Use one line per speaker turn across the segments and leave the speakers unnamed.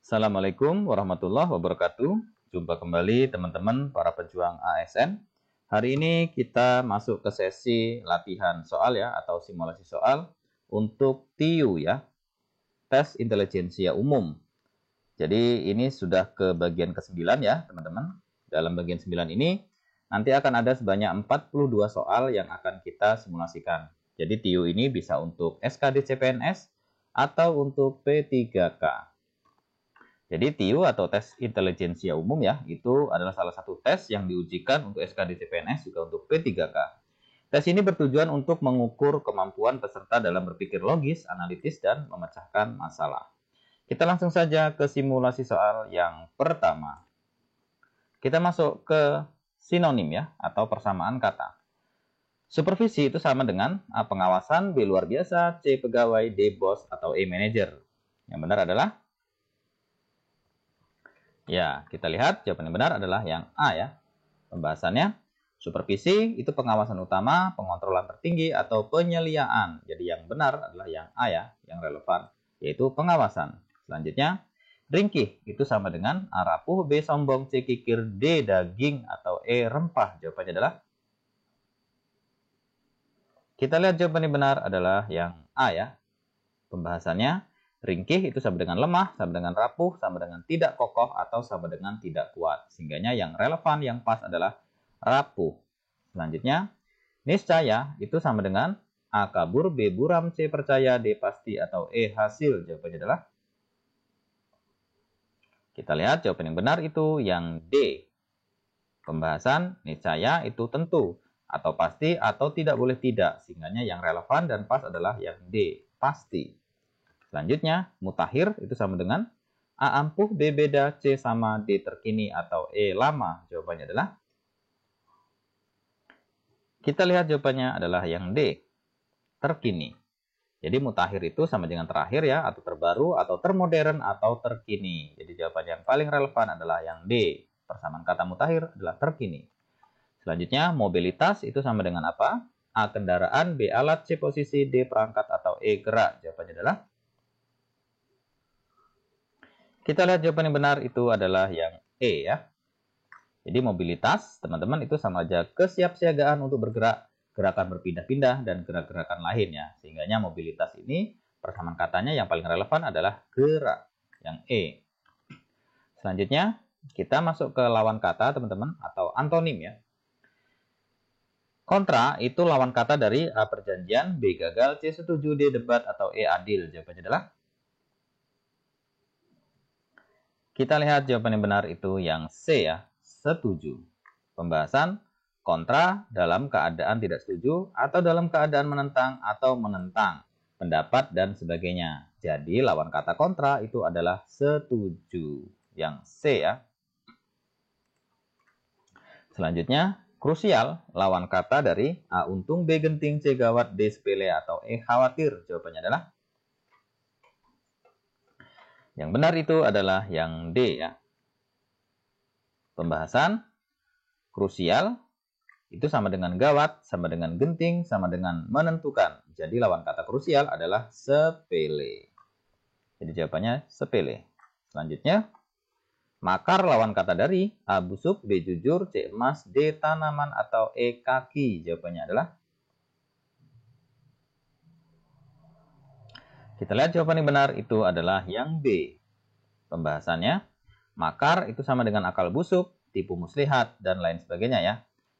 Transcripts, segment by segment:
Assalamualaikum warahmatullahi wabarakatuh. Jumpa kembali teman-teman para pejuang ASN. Hari ini kita masuk ke sesi latihan soal ya, atau simulasi soal untuk TIU ya, tes intelijensia umum. Jadi ini sudah ke bagian ke-9 ya teman-teman. Dalam bagian 9 ini nanti akan ada sebanyak 42 soal yang akan kita simulasikan. Jadi TIU ini bisa untuk SKD CPNS atau untuk P3K. Jadi TIU atau tes intelijensia umum ya, itu adalah salah satu tes yang diujikan untuk SKD CPNS juga untuk P3K. Tes ini bertujuan untuk mengukur kemampuan peserta dalam berpikir logis, analitis, dan memecahkan masalah. Kita langsung saja ke simulasi soal yang pertama. Kita masuk ke sinonim ya, atau persamaan kata. Supervisi itu sama dengan A. Pengawasan, B. Luar biasa, C. Pegawai, D. Bos, atau E. Manajer. Yang benar adalah ya, kita lihat jawaban yang benar adalah yang A ya. Pembahasannya, supervisi itu pengawasan utama, pengontrolan tertinggi, atau penyeliaan. Jadi yang benar adalah yang A ya, yang relevan, yaitu pengawasan. Selanjutnya, ringkih itu sama dengan A. Rapuh, B. Sombong, C. Kikir, D. Daging, atau E. Rempah. Jawabannya adalah, kita lihat jawaban yang benar adalah yang A ya. Pembahasannya, ringkih itu sama dengan lemah, sama dengan rapuh, sama dengan tidak kokoh, atau sama dengan tidak kuat. Sehingganya yang relevan, yang pas adalah rapuh. Selanjutnya, niscaya itu sama dengan A. Kabur, B. Buram, C. Percaya, D. Pasti, atau E. Hasil. Jawabannya adalah, kita lihat jawaban yang benar itu yang D. Pembahasan, niscaya itu tentu, atau pasti, atau tidak boleh tidak. Sehingganya yang relevan dan pas adalah yang D. Pasti. Selanjutnya, mutakhir itu sama dengan A. Ampuh, B. Beda, C. Sama, D. Terkini, atau E. Lama. Jawabannya adalah, kita lihat jawabannya adalah yang D. Terkini. Jadi mutakhir itu sama dengan terakhir ya, atau terbaru, atau termodern, atau terkini. Jadi jawaban yang paling relevan adalah yang D. Persamaan kata mutakhir adalah terkini. Selanjutnya, mobilitas itu sama dengan apa? A. Kendaraan, B. Alat, C. Posisi, D. Perangkat, atau E. Gerak. Jawabannya adalah, kita lihat jawaban yang benar itu adalah yang E ya. Jadi mobilitas, teman-teman, itu sama aja kesiapsiagaan untuk bergerak, gerakan berpindah-pindah, dan gerak-gerakan lain ya. Sehingganya mobilitas ini, persamaan katanya yang paling relevan adalah gerak, yang E. Selanjutnya, kita masuk ke lawan kata, teman-teman, atau antonim ya. Kontra itu lawan kata dari A. Perjanjian, B. Gagal, C. Setuju, D. Debat, atau E. Adil. Jawabannya adalah, kita lihat jawaban yang benar itu yang C ya, setuju. Pembahasan, kontra dalam keadaan tidak setuju, atau dalam keadaan menentang, atau menentang pendapat, dan sebagainya. Jadi lawan kata kontra itu adalah setuju, yang C ya. Selanjutnya, krusial, lawan kata dari A. Untung, B. Genting, C. Gawat, D. Sepele, atau E. Khawatir. Jawabannya adalah, yang benar itu adalah yang D ya. Pembahasan, krusial itu sama dengan gawat, sama dengan genting, sama dengan menentukan. Jadi lawan kata krusial adalah sepele. Jadi jawabannya sepele. Selanjutnya, makar lawan kata dari A. Busuk, B. Jujur, C. Emas, D. Tanaman, atau E. Kaki. Jawabannya adalah, kita lihat jawaban yang benar itu adalah yang B. Pembahasannya, makar itu sama dengan akal busuk, tipu muslihat, dan lain sebagainya ya.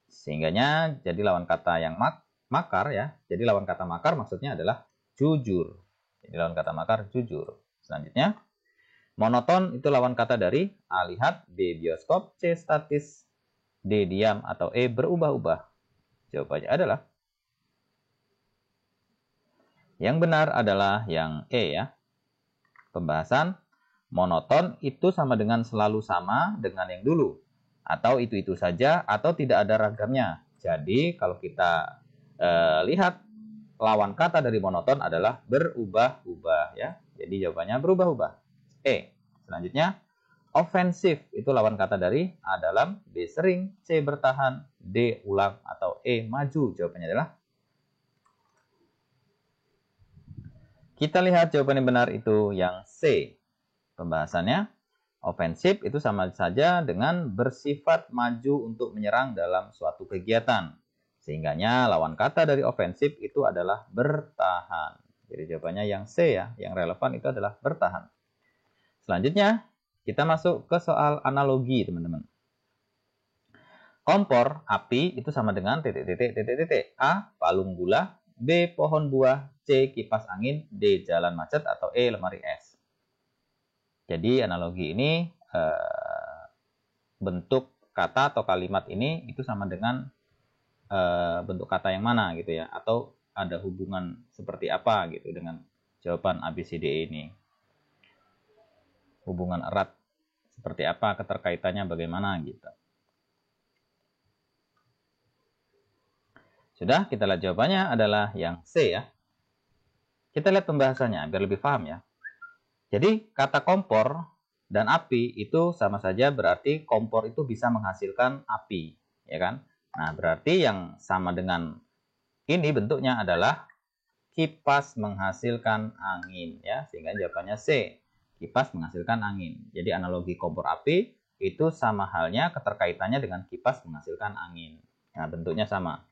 Sehingganya jadi lawan kata yang makar ya. Jadi lawan kata makar maksudnya adalah jujur. Jadi lawan kata makar jujur. Selanjutnya, monoton itu lawan kata dari A. Lihat, B. Bioskop, C. Statis, D. Diam, atau E. Berubah-ubah. Jawabannya adalah, yang benar adalah yang E ya. Pembahasan, monoton itu sama dengan selalu sama dengan yang dulu, atau itu-itu saja, atau tidak ada ragamnya. Jadi kalau kita lihat, lawan kata dari monoton adalah berubah-ubah ya. Jadi jawabannya berubah-ubah. E. Selanjutnya, ofensif itu lawan kata dari A. Dalam, B. Sering, C. Bertahan, D. Ulang, atau E. Maju. Jawabannya adalah, kita lihat jawaban yang benar itu yang C. Pembahasannya, Ofensif itu sama saja dengan bersifat maju untuk menyerang dalam suatu kegiatan. Sehingganya lawan kata dari ofensif itu adalah bertahan. Jadi jawabannya yang C ya, yang relevan itu adalah bertahan. Selanjutnya, kita masuk ke soal analogi, teman-teman. Kompor api itu sama dengan titik-titik. A. Palung gula. B. Pohon buah. C. Kipas angin. D. Jalan macet. Atau E. Lemari es. Jadi analogi ini bentuk kata atau kalimat ini itu sama dengan bentuk kata yang mana gitu ya. Atau ada hubungan seperti apa gitu dengan jawaban ABCD ini. Hubungan erat seperti apa, keterkaitannya bagaimana gitu. Sudah, kita lihat jawabannya adalah yang C ya. Kita lihat pembahasannya biar lebih paham ya. Jadi kata kompor dan api itu sama saja berarti kompor itu bisa menghasilkan api, ya kan? Nah, berarti yang sama dengan ini bentuknya adalah kipas menghasilkan angin ya, sehingga jawabannya C. Kipas menghasilkan angin. Jadi analogi kompor api itu sama halnya keterkaitannya dengan kipas menghasilkan angin. Nah, bentuknya sama.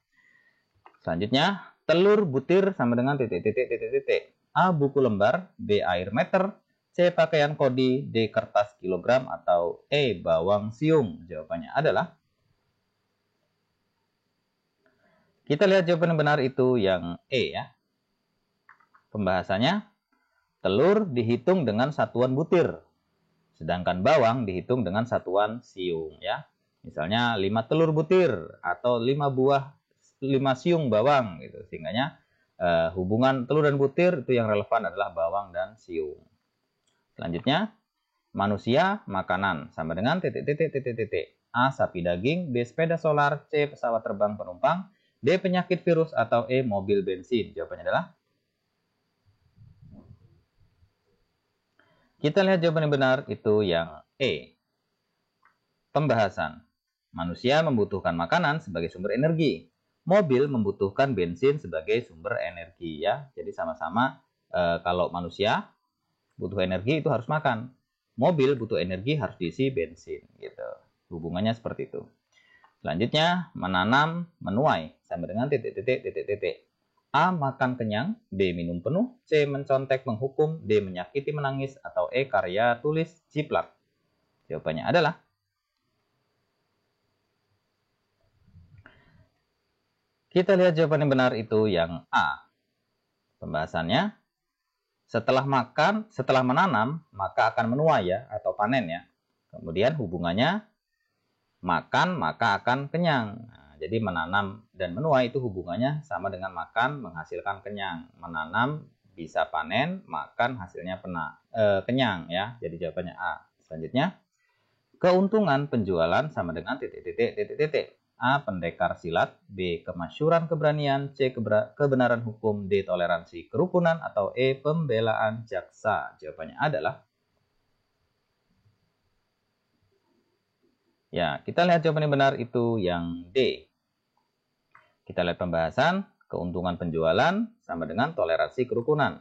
Selanjutnya, telur butir sama dengan titik-titik. A. Buku lembar. B. Air meter. C. Pakaian kodi. D. Kertas kilogram. Atau E. Bawang siung. Jawabannya adalah, kita lihat jawaban yang benar itu yang E ya. Pembahasannya, telur dihitung dengan satuan butir. Sedangkan bawang dihitung dengan satuan siung ya. Misalnya 5 telur butir atau 5 siung bawang gitu. Sehingganya hubungan telur dan butir itu yang relevan adalah bawang dan siung. Selanjutnya, manusia makanan sama dengan titik-titik. A. Sapi daging. B. Sepeda solar. C. Pesawat terbang penumpang. D. Penyakit virus. Atau E. Mobil bensin. Jawabannya adalah, kita lihat jawaban yang benar itu yang E. Pembahasan. Manusia membutuhkan makanan sebagai sumber energi. Mobil membutuhkan bensin sebagai sumber energi ya. Jadi sama-sama kalau manusia butuh energi itu harus makan. Mobil butuh energi harus diisi bensin gitu. Hubungannya seperti itu. Selanjutnya, menanam menuai sama dengan titik-titik. A. Makan kenyang. B. Minum penuh. C. Mencontek menghukum. D. Menyakiti menangis. Atau E. Karya tulis jiplak. Jawabannya adalah, kita lihat jawaban yang benar itu yang A. Pembahasannya, setelah menanam, maka akan menuai ya, atau panen ya. Kemudian hubungannya, makan maka akan kenyang. Nah, jadi menanam dan menuai itu hubungannya sama dengan makan menghasilkan kenyang. Menanam bisa panen, makan hasilnya kenyang ya. Jadi jawabannya A. Selanjutnya, keuntungan penjualan sama dengan titik-titik. A. Pendekar silat. B. Kemasyhuran keberanian. C. Kebenaran hukum. D. Toleransi kerukunan. Atau E. Pembelaan jaksa. Jawabannya adalah, ya, kita lihat jawaban yang benar itu yang D. Kita lihat pembahasan, keuntungan penjualan sama dengan toleransi kerukunan.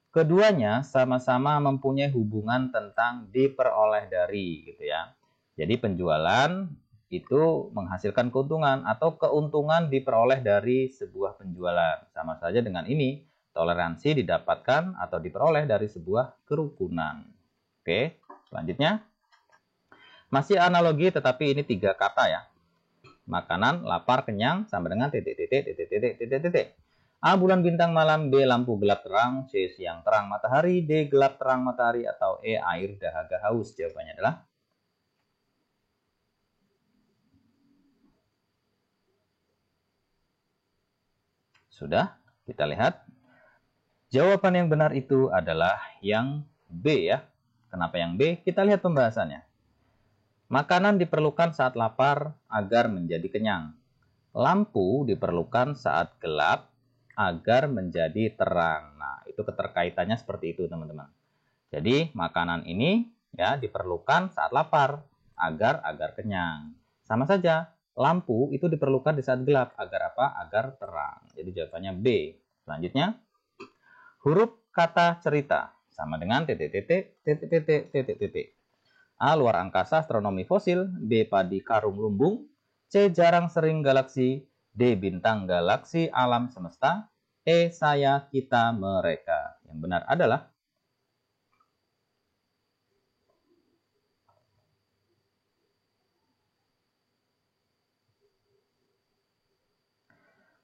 Keduanya sama-sama mempunyai hubungan tentang diperoleh dari gitu ya. Jadi penjualan itu menghasilkan keuntungan atau keuntungan diperoleh dari sebuah penjualan. Sama saja dengan ini, toleransi didapatkan atau diperoleh dari sebuah kerukunan. Oke, selanjutnya. Masih analogi tetapi ini 3 kata ya. Makanan, lapar, kenyang sama dengan titik. A. Bulan bintang malam. B. Lampu gelap terang. C. Siang terang matahari. D. Gelap terang matahari. Atau E. Air dahaga haus. Jawabannya adalah, sudah, kita lihat. Jawaban yang benar itu adalah yang B ya. Kenapa yang B? Kita lihat pembahasannya. Makanan diperlukan saat lapar agar menjadi kenyang. Lampu diperlukan saat gelap agar menjadi terang. Nah, itu keterkaitannya seperti itu, teman-teman. Jadi, makanan ini ya diperlukan saat lapar agar kenyang. Sama saja, lampu itu diperlukan di saat gelap agar apa? Agar terang. Jadi jawabannya B. Selanjutnya, huruf kata cerita sama dengan titik-titik. A. Luar angkasa astronomi fosil, B. Padi karung lumbung, C. Jarang sering galaksi, D. Bintang galaksi alam semesta, E. Saya, kita, mereka. Yang benar adalah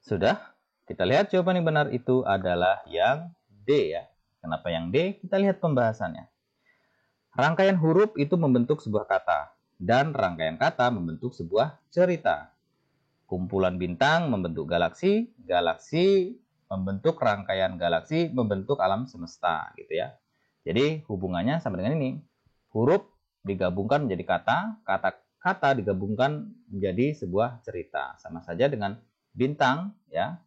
sudah. Kita lihat jawaban yang benar itu adalah yang D ya. Kenapa yang D? Kita lihat pembahasannya. Rangkaian huruf itu membentuk sebuah kata, dan rangkaian kata membentuk sebuah cerita. Kumpulan bintang membentuk galaksi, galaksi membentuk rangkaian galaksi, membentuk alam semesta, gitu ya. Jadi hubungannya sama dengan ini. Huruf digabungkan menjadi kata, kata-kata digabungkan menjadi sebuah cerita. Sama saja dengan bintang, ya.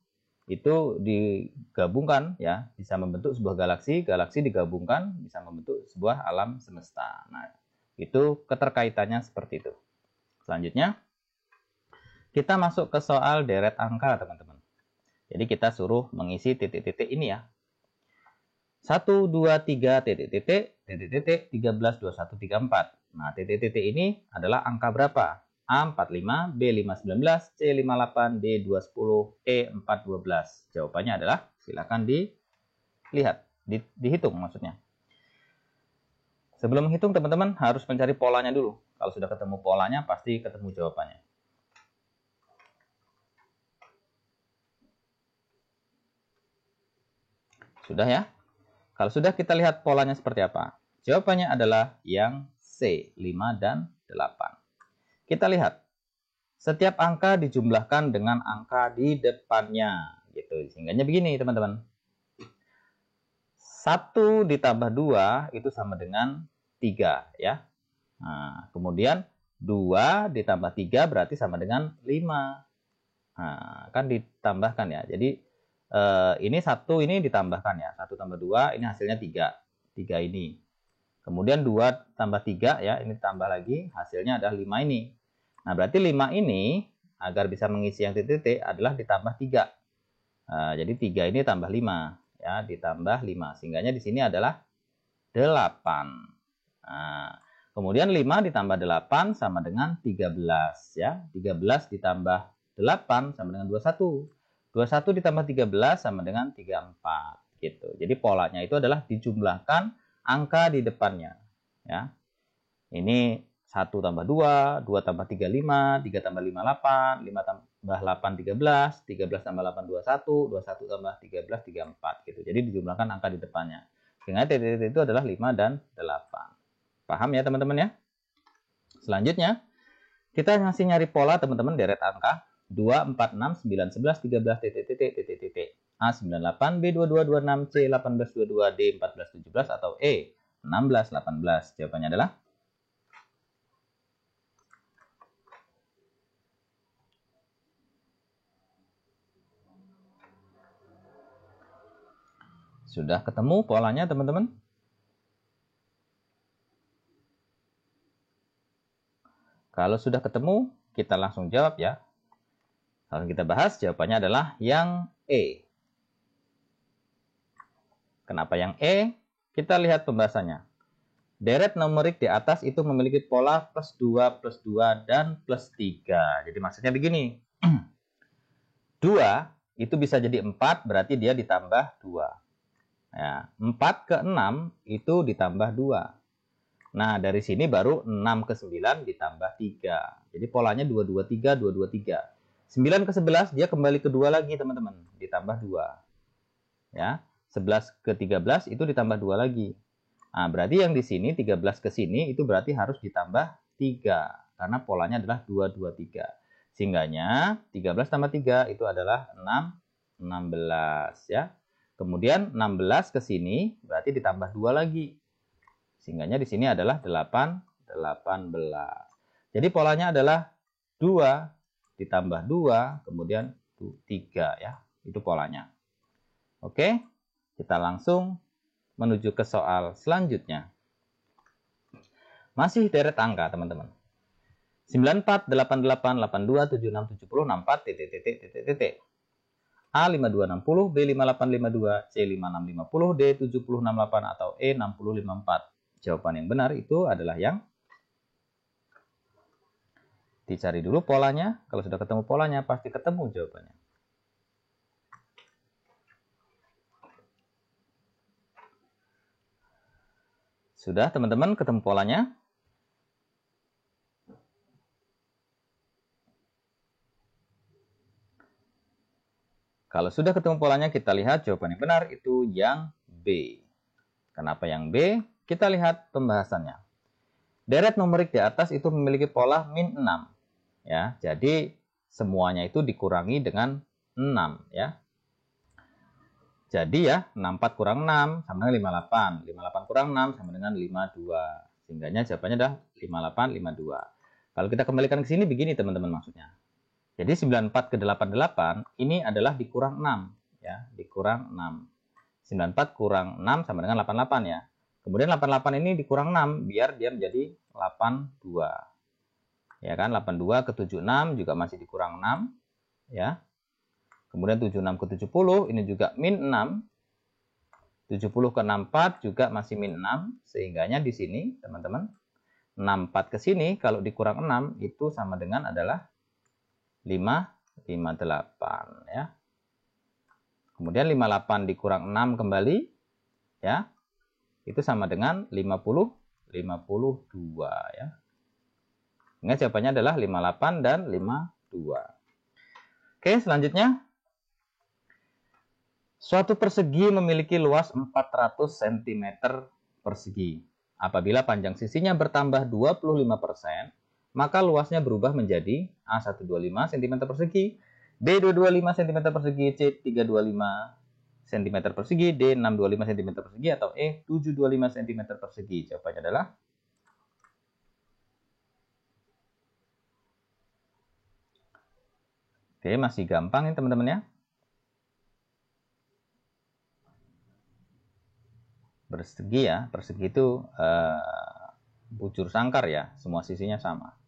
Itu digabungkan ya bisa membentuk sebuah galaksi, galaksi digabungkan bisa membentuk sebuah alam semesta. Nah, itu keterkaitannya seperti itu. Selanjutnya kita masuk ke soal deret angka, teman-teman. Jadi kita suruh mengisi titik-titik ini ya. 1 2 3 titik-titik 13 21 34. Nah, titik-titik ini adalah angka berapa? A 45, B 519, C 58, D 210, E 412. Jawabannya adalah silakan dilihat, dihitung maksudnya. Sebelum menghitung teman-teman harus mencari polanya dulu. Kalau sudah ketemu polanya pasti ketemu jawabannya. Sudah ya? Kalau sudah kita lihat polanya seperti apa. Jawabannya adalah yang C, 5 dan 8. Kita lihat. Setiap angka dijumlahkan dengan angka di depannya. Gitu. Sehingganya begini teman-teman. 1 ditambah 2 itu sama dengan 3 ya. Nah, kemudian 2 ditambah 3 berarti sama dengan 5. Nah, kan ditambahkan ya. Jadi ini 1 ini ditambahkan ya. 1 tambah 2 ini hasilnya 3. 3 ini. Kemudian 2 tambah 3 ya, ini tambah lagi, hasilnya adalah 5 ini. Nah, berarti 5 ini agar bisa mengisi yang titik-titik adalah ditambah 3. Nah, jadi 3 ini tambah 5 ya, ditambah 5. Sehingganya di sini adalah 8. Nah, kemudian 5 ditambah 8 sama dengan 13 ya. 13 ditambah 8 sama dengan 21. 21 ditambah 13 sama dengan 34 gitu. Jadi polanya itu adalah dijumlahkan angka di depannya ya. Ini 1 tambah 2, 2 tambah 3 5, 3 tambah 5 8, 5 tambah 8 13, 13 tambah 8 21, 21 tambah 13 34 gitu. Jadi dijumlahkan angka di depannya. Sehingga titik-titik itu adalah 5 dan 8. Paham ya teman-teman ya? Selanjutnya kita masih nyari pola teman-teman deret angka 2 4 6 9 11 13 titik-titik. A 98, B 22 26, C 18 22, D 14 17 atau E 16 18. Jawabannya adalah sudah ketemu polanya teman-teman? Kalau sudah ketemu, kita langsung jawab ya. Lalu kita bahas, jawabannya adalah yang E. Kenapa yang E? Kita lihat pembahasannya. Deret numerik di atas itu memiliki pola plus 2, plus 2, dan plus 3. Jadi maksudnya begini. 2 itu bisa jadi 4, berarti dia ditambah 2. Ya, 4 ke 6 itu ditambah 2. Nah, dari sini baru 6 ke 9 ditambah 3. Jadi polanya 2, 2, 3, 2, 2, 3. 9 ke 11 dia kembali ke 2 lagi, teman-teman. Ditambah 2. Ya, 11 ke 13 itu ditambah 2 lagi. Nah, berarti yang di sini 13 ke sini itu berarti harus ditambah 3. Karena polanya adalah 2, 2, 3. Sehingganya 13 tambah 3 itu adalah 6, 16 ya. Kemudian 16 ke sini berarti ditambah 2 lagi. Sehingganya di sini adalah 8, 18. Jadi polanya adalah 2 ditambah 2, kemudian 3 ya. Itu polanya. Oke, kita langsung menuju ke soal selanjutnya. Masih deret angka, teman-teman. 94, 88, 82, 76, 70, 64, titik. A 5260, B 5852, C 5650, D 7068 atau E 6054. Jawaban yang benar itu adalah yang Dicari dulu polanya. Kalau sudah ketemu polanya, pasti ketemu jawabannya. Sudah, teman-teman, ketemu polanya? Kalau sudah ketemu polanya, kita lihat jawaban yang benar itu yang B. Kenapa yang B? Kita lihat pembahasannya. Deret numerik di atas itu memiliki pola min 6. Ya, jadi semuanya itu dikurangi dengan 6 ya. Jadi ya 64 kurang 6 sama dengan 58. 58 kurang 6 sama dengan 52. Sehingga jawabannya adalah 58, 52. Kalau kita kembalikan ke sini begini teman-teman maksudnya. Jadi 94 ke 88 ini adalah dikurang 6 ya, dikurang 6. 94 kurang 6 sama dengan 88 ya. Kemudian 88 ini dikurang 6 biar dia menjadi 82. Ya kan, 82 ke 76 juga masih dikurang 6 ya. Kemudian 76 ke 70 ini juga min 6. 70 ke 64 juga masih min 6, sehingganya di sini teman-teman 64 ke sini kalau dikurang 6 itu sama dengan adalah 558 ya. Kemudian 58 dikurang 6 kembali ya. Itu sama dengan 52 ya. Ingat jawabannya adalah 58 dan 52. Oke, selanjutnya. Suatu persegi memiliki luas 400 cm persegi. Apabila panjang sisinya bertambah 25%, maka luasnya berubah menjadi A125 cm persegi, B225 cm persegi, C325 cm persegi, D625 cm persegi, atau E725 cm persegi. Jawabannya adalah oke, masih gampang ya teman-teman ya. Persegi ya, persegi itu bujur sangkar ya, semua sisinya sama.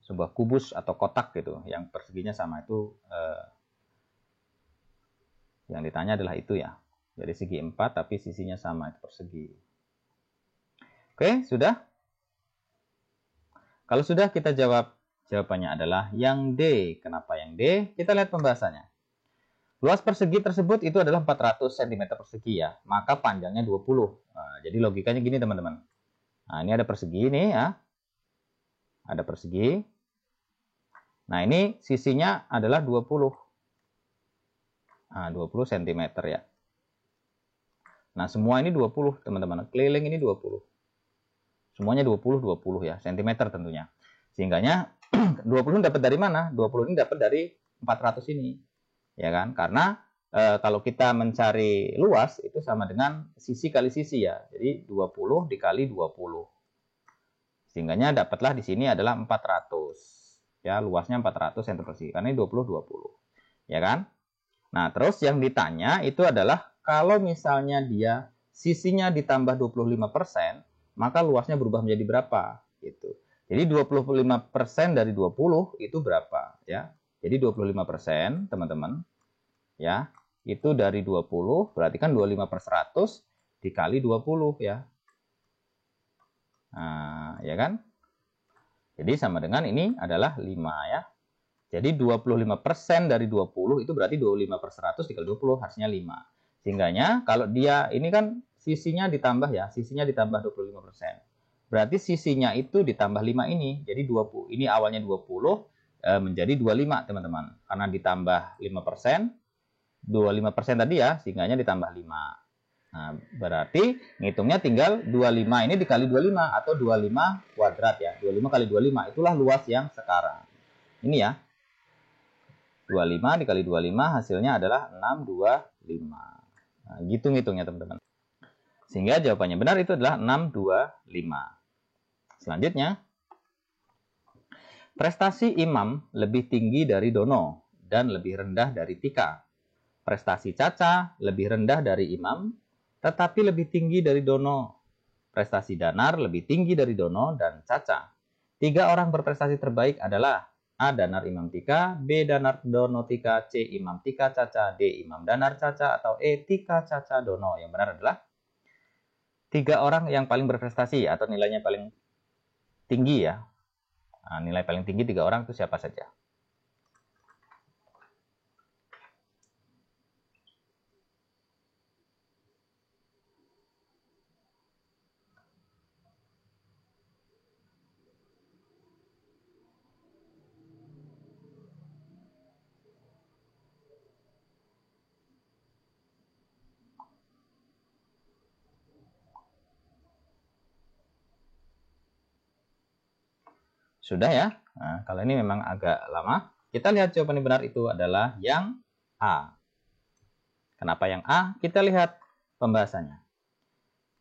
Sebuah kubus atau kotak gitu, yang perseginya sama itu yang ditanya adalah itu ya. Jadi segi 4 tapi sisinya sama, itu persegi. Oke, sudah? Kalau sudah kita jawab, jawabannya adalah yang D. Kenapa yang D? Kita lihat pembahasannya. Luas persegi tersebut itu adalah 400 cm persegi ya, maka panjangnya 20. Nah, jadi logikanya gini teman-teman. Nah, ini ada persegi ini ya. Ada persegi. Nah, ini sisinya adalah 20. Nah, 20 cm ya. Nah, semua ini 20 teman-teman. Keliling ini 20. Semuanya 20 ya, cm tentunya. Sehingganya 20 dapat dari mana? 20 ini dapat dari 400 ini. Ya kan? Karena kalau kita mencari luas itu sama dengan sisi kali sisi ya. Jadi 20 dikali 20. Sehingganya dapatlah di sini adalah 400. Ya, luasnya 400 cm persegi. Karena ini 20 20. Ya kan? Nah, terus yang ditanya itu adalah kalau misalnya dia sisinya ditambah 25%, maka luasnya berubah menjadi berapa? Gitu. Jadi 25% dari 20 itu berapa? Ya. Jadi 25%, teman-teman, ya, itu dari 20, berarti kan 25 per 100 dikali 20, ya. Nah, ya kan? Jadi sama dengan ini adalah 5, ya. Jadi 25% dari 20 itu berarti 25 per 100 dikali 20, hasilnya 5. Sehingganya kalau dia ini kan sisinya ditambah ya, sisinya ditambah 25%. Berarti sisinya itu ditambah 5 ini. Jadi 20, ini awalnya 20 menjadi 25 teman-teman. Karena ditambah 5%, 25% tadi ya, sehingganya ditambah 5. Nah, berarti ngitungnya tinggal 25 ini dikali 25 atau 25 kuadrat ya. 25 kali 25 itulah luas yang sekarang. Ini ya. 25 dikali 25 hasilnya adalah 625. Nah, gitu ngitungnya teman-teman. Sehingga jawabannya benar itu adalah 625. Selanjutnya, prestasi Imam lebih tinggi dari Dono dan lebih rendah dari Tika. Prestasi Caca lebih rendah dari Imam, tetapi lebih tinggi dari Dono. Prestasi Danar lebih tinggi dari Dono dan Caca. 3 orang berprestasi terbaik adalah A. Danar Imam Tika, B. Danar Dono Tika, C. Imam Tika Caca, D. Imam Danar Caca, atau E. Tika Caca Dono. Yang benar adalah 3 orang yang paling berprestasi atau nilainya paling tinggi ya. Nah, nilai paling tinggi 3 orang itu siapa saja? Sudah ya? Nah, kalau ini memang agak lama. Kita lihat jawaban yang benar itu adalah yang A. Kenapa yang A? Kita lihat pembahasannya.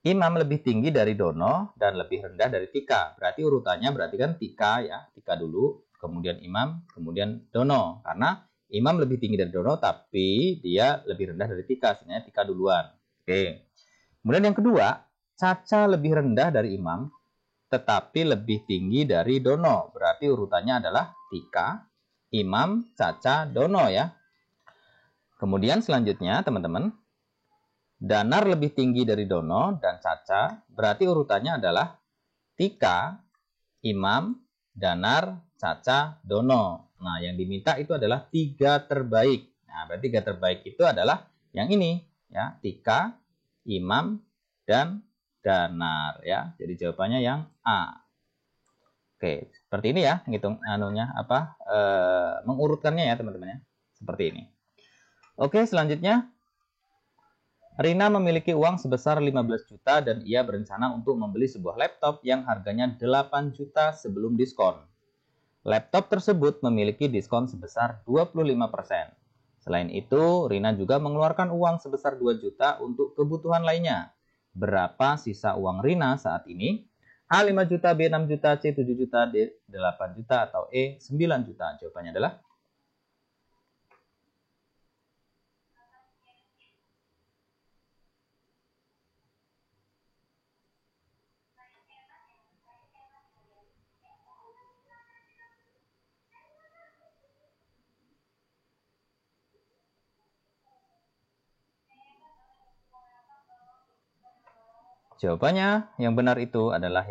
Imam lebih tinggi dari Dono dan lebih rendah dari Tika. Berarti urutannya berarti kan Tika ya. Tika dulu, kemudian Imam, kemudian Dono. Karena Imam lebih tinggi dari Dono tapi dia lebih rendah dari Tika. Sebenarnya Tika duluan. Oke. Kemudian yang kedua, Caca lebih rendah dari Imam tetapi lebih tinggi dari Dono. Berarti urutannya adalah Tika, Imam, Caca, Dono ya. Kemudian selanjutnya teman-teman, Danar lebih tinggi dari Dono dan Caca. Berarti urutannya adalah Tika, Imam, Danar, Caca, Dono. Nah, yang diminta itu adalah 3 terbaik. Nah, berarti 3 terbaik itu adalah yang ini ya, Tika, Imam, dan Danar ya. Jadi jawabannya yang A. Oke, seperti ini ya ngitung mengurutkannya ya teman-teman ya. Seperti ini. Oke, selanjutnya Rina memiliki uang sebesar 15 juta dan ia berencana untuk membeli sebuah laptop yang harganya 8 juta sebelum diskon. Laptop tersebut memiliki diskon sebesar 25%. Selain itu, Rina juga mengeluarkan uang sebesar 2 juta untuk kebutuhan lainnya. Berapa sisa uang Rina saat ini? A 5 juta, B 6 juta, C 7 juta, D 8 juta, atau E 9 juta. Jawabannya adalah jawabannya yang benar itu adalah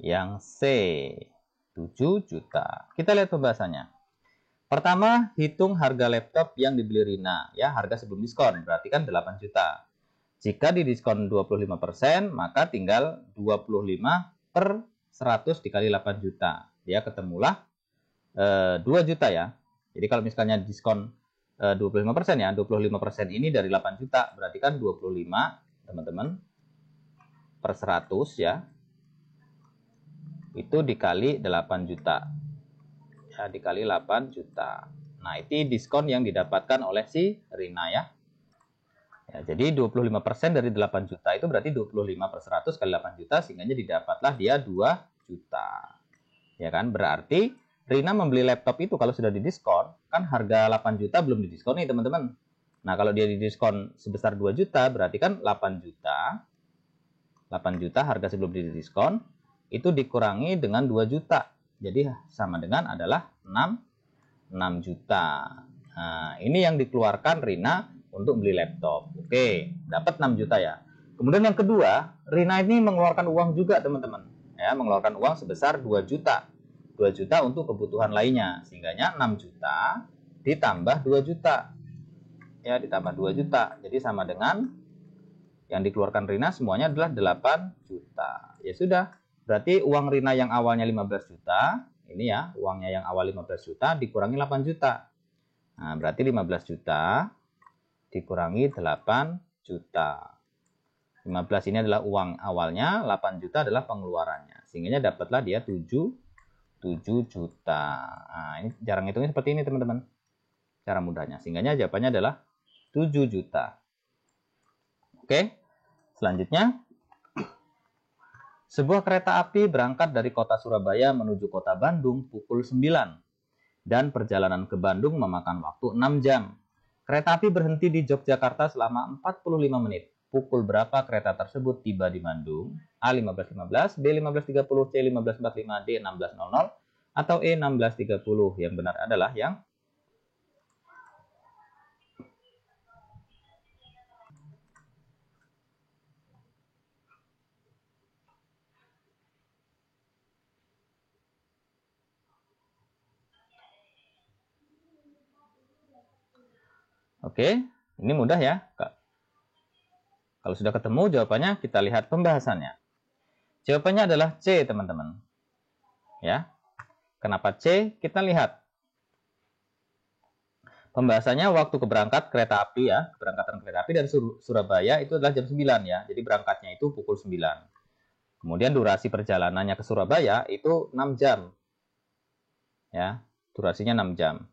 yang C 7 juta. Kita lihat pembahasannya. Pertama, hitung harga laptop yang dibeli Rina, ya, harga sebelum diskon, berarti kan 8 juta. Jika didiskon 25%, maka tinggal 25 per 100 dikali 8 juta. Dia ketemulah 2 juta ya. Jadi kalau misalnya diskon 25% ya, 25% ini dari 8 juta, berarti kan 25 teman-teman per 100 ya. Itu dikali 8 juta. Ya, dikali 8 juta. Nah, itu diskon yang didapatkan oleh si Rina ya. Ya, jadi 25% dari 8 juta itu berarti 25 per 100 kali 8 juta sehingga didapatlah dia 2 juta. Ya kan? Berarti Rina membeli laptop itu kalau sudah didiskon, kan harga 8 juta belum didiskon nih teman-teman. Nah, kalau dia didiskon sebesar 2 juta berarti kan 8 juta. 8 juta harga sebelum didiskon itu dikurangi dengan 2 juta. Jadi sama dengan adalah 6 juta. Nah, ini yang dikeluarkan Rina untuk beli laptop. Oke, dapat 6 juta ya. Kemudian yang kedua, Rina ini mengeluarkan uang juga, teman-teman. Ya, mengeluarkan uang sebesar 2 juta. 2 juta untuk kebutuhan lainnya. Sehingga 6 juta ditambah 2 juta. Ya, ditambah 2 juta. Jadi sama dengan yang dikeluarkan Rina semuanya adalah 8 juta. Ya sudah, berarti uang Rina yang awalnya 15 juta, ini ya, uangnya yang awal 15 juta dikurangi 8 juta. Nah, berarti 15 juta dikurangi 8 juta. 15 ini adalah uang awalnya, 8 juta adalah pengeluarannya. Sehingga dapatlah dia 7 juta. Nah, ini cara ngitungnya seperti ini, teman-teman. Cara mudahnya. Sehingga jawabannya adalah 7 juta. Oke. Selanjutnya, sebuah kereta api berangkat dari kota Surabaya menuju kota Bandung pukul 9 dan perjalanan ke Bandung memakan waktu 6 jam. Kereta api berhenti di Yogyakarta selama 45 menit. Pukul berapa kereta tersebut tiba di Bandung? A 15.15, B 15.30, C 15.45, D 16.00, atau E 16.30. Yang benar adalah yang Oke, ini mudah ya. Kalau sudah ketemu jawabannya, kita lihat pembahasannya. Jawabannya adalah C, teman-teman. Ya. Kenapa C? Kita lihat. Pembahasannya waktu keberangkat kereta api ya, keberangkatan kereta api dari Surabaya itu adalah jam 9 ya. Jadi berangkatnya itu pukul 9. Kemudian durasi perjalanannya ke Surabaya itu 6 jam. Ya, durasinya 6 jam.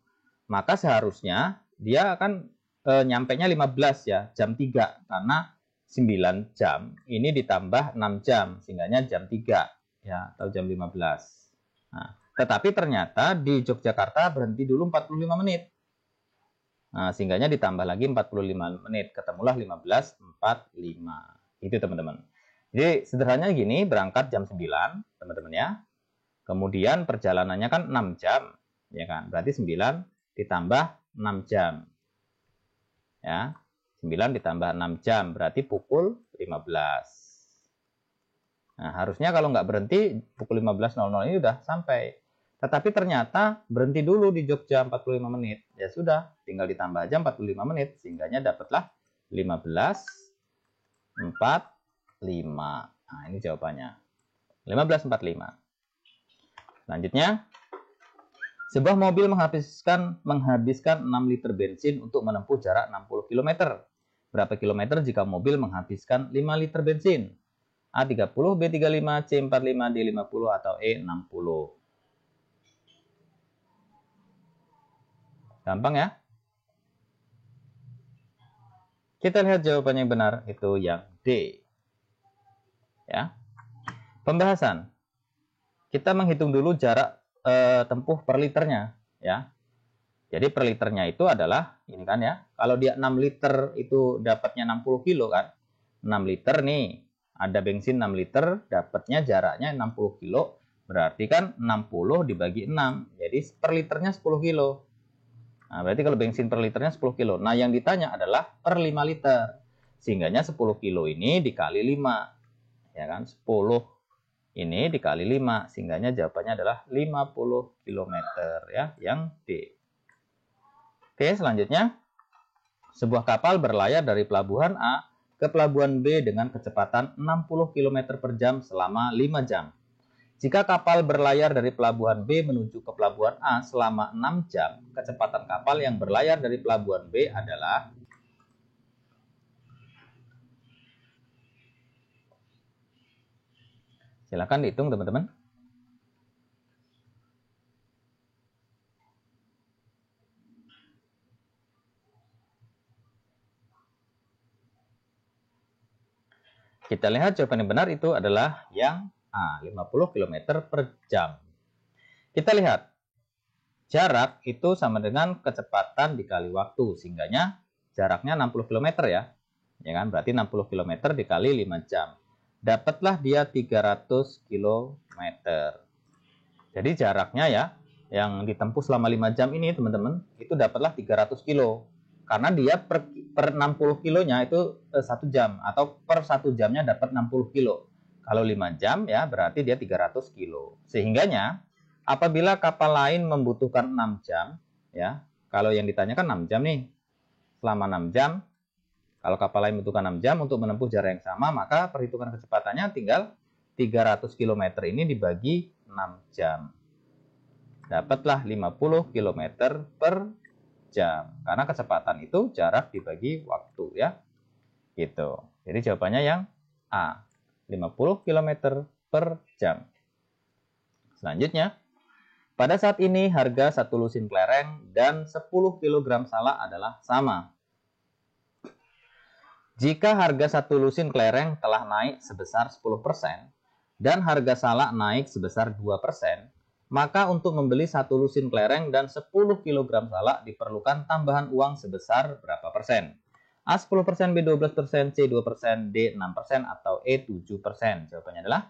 Maka seharusnya dia akan nyampainya 15 ya, jam 3 karena 9 jam ini ditambah 6 jam sehingganya jam 3 ya, atau jam 15. Nah, tetapi ternyata di Yogyakarta berhenti dulu 45 menit. Nah, sehingganya ditambah lagi 45 menit, ketemulah 15.45. Itu teman-teman. Jadi sederhananya gini, berangkat jam 9, teman-teman ya. Kemudian perjalanannya kan 6 jam, ya kan? Berarti 9 ditambah 6 jam. Ya. 9 ditambah 6 jam, berarti pukul 15. Nah, harusnya kalau nggak berhenti, pukul 15.00 ini udah sampai. Tetapi ternyata berhenti dulu di Jogja 45 menit. Ya sudah, tinggal ditambah aja 45 menit. Sehingganya dapatlah 15.45. Nah, ini jawabannya. 15.45. Selanjutnya, sebuah mobil menghabiskan 6 liter bensin untuk menempuh jarak 60 km. Berapa kilometer jika mobil menghabiskan 5 liter bensin? A30, B35, C45, D50, atau E60? Gampang ya? Kita lihat jawabannya yang benar, itu yang D. Ya. Pembahasan. Kita menghitung dulu jarak tempuh per liternya, ya. Jadi per liternya itu adalah ini kan ya. Kalau dia 6 liter itu dapatnya 60 kilo kan. 6 liter nih, ada bensin 6 liter, dapatnya jaraknya 60 kilo. Berarti kan 60 dibagi 6. Jadi per liternya 10 kilo. Nah, berarti kalau bensin per liternya 10 kilo. Nah, yang ditanya adalah per 5 liter. Sehingganya 10 kilo ini dikali 5. Ya kan? 10 ini dikali 5. Sehingganya jawabannya adalah 50 km ya, yang D. Oke, selanjutnya. Sebuah kapal berlayar dari pelabuhan A ke pelabuhan B dengan kecepatan 60 km per jam selama 5 jam. Jika kapal berlayar dari pelabuhan B menuju ke pelabuhan A selama 6 jam, kecepatan kapal yang berlayar dari pelabuhan B adalah... Silakan dihitung teman-teman. Kita lihat jawaban yang benar itu adalah yang A, 50 km per jam. Kita lihat, jarak itu sama dengan kecepatan dikali waktu, sehingganya jaraknya 60 km ya. Ya kan, berarti 60 km dikali 5 jam. Dapatlah dia 300 km. Jadi jaraknya ya, yang ditempuh selama 5 jam ini teman-teman, itu dapatlah 300 kilo. Karena dia per 60 kilonya itu 1 jam, atau per 1 jamnya dapat 60 kilo. Kalau 5 jam ya berarti dia 300 kilo. Sehingganya apabila kapal lain membutuhkan 6 jam, ya, kalau yang ditanyakan 6 jam nih, selama 6 jam, kalau kapal lain membutuhkan 6 jam untuk menempuh jarak yang sama, maka perhitungan kecepatannya tinggal 300 km ini dibagi 6 jam. Dapatlah 50 km per jam. Karena kecepatan itu jarak dibagi waktu ya. Gitu. Jadi jawabannya yang A. 50 km per jam. Selanjutnya, pada saat ini harga 1 lusin kelereng dan 10 kg salak adalah sama. Jika harga 1 lusin kelereng telah naik sebesar 10% dan harga salak naik sebesar 2%, maka untuk membeli 1 lusin kelereng dan 10 kg salak diperlukan tambahan uang sebesar berapa persen? A 10%, B 12%, C 2%, D 6%, atau E 7%? Jawabannya adalah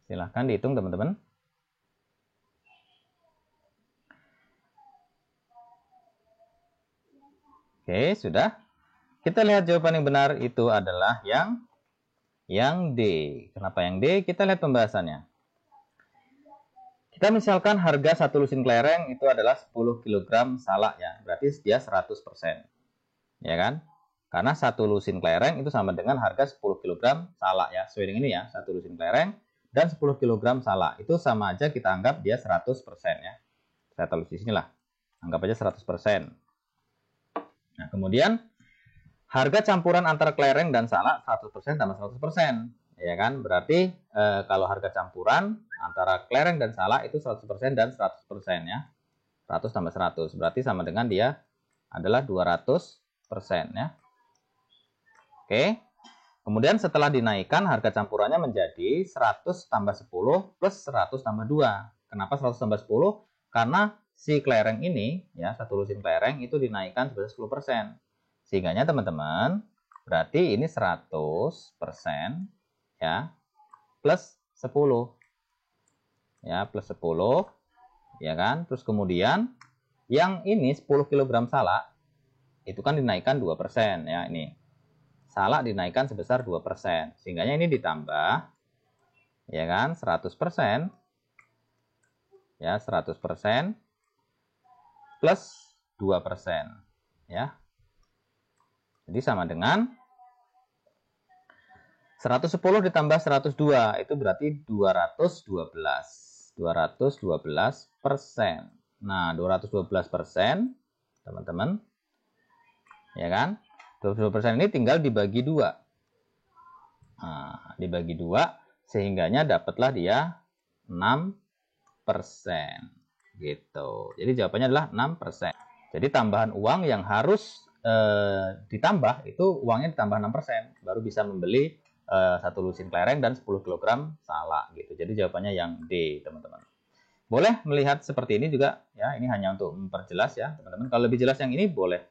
silahkan dihitung teman-teman. Oke, sudah. Kita lihat jawaban yang benar itu adalah yang D. Kenapa yang D? Kita lihat pembahasannya. Kita misalkan harga satu lusin kelereng itu adalah 10 kg salak ya, berarti dia 100%. Ya kan? Karena satu lusin kelereng itu sama dengan harga 10 kg salak ya. Sesuai dengan ini ya, satu lusin kelereng dan 10 kg salak. Itu sama aja kita anggap dia 100% ya. Saya tulis di sinilah. Anggap aja 100%. Nah, kemudian harga campuran antara kelereng dan salak 100% tambah 100%. Ya kan? Berarti kalau harga campuran antara kelereng dan salak itu 100% dan 100% ya. 100 tambah 100 berarti sama dengan dia adalah 200% ya. Oke. Kemudian setelah dinaikkan harga campurannya menjadi 100 tambah 10 plus 100 tambah 2. Kenapa 100 tambah 10? Karena si kelereng ini ya, satu lusin kelereng itu dinaikkan sebesar 10%. Sehingganya teman-teman, berarti ini 100% ya plus 10 ya, plus 10 ya kan. Terus kemudian yang ini 10 kg salak itu kan dinaikkan 2% ya. Ini salak dinaikkan sebesar 2%, sehingganya ini ditambah ya kan 100% ya, 100% plus 2% ya. Jadi sama dengan 110 ditambah 102 itu berarti 212%. Nah, 212% teman-teman. Ya kan? 22% ini tinggal dibagi 2. Nah, dibagi 2 sehingganya dapatlah dia 6%. Gitu. Jadi jawabannya adalah 6%. Jadi tambahan uang yang harus ditambah itu uangnya ditambah 6%, baru bisa membeli satu lusin kelereng dan 10 kg salak gitu. Jadi jawabannya yang D, teman-teman. Boleh melihat seperti ini juga ya. Ini hanya untuk memperjelas ya, teman-teman. Kalau lebih jelas yang ini boleh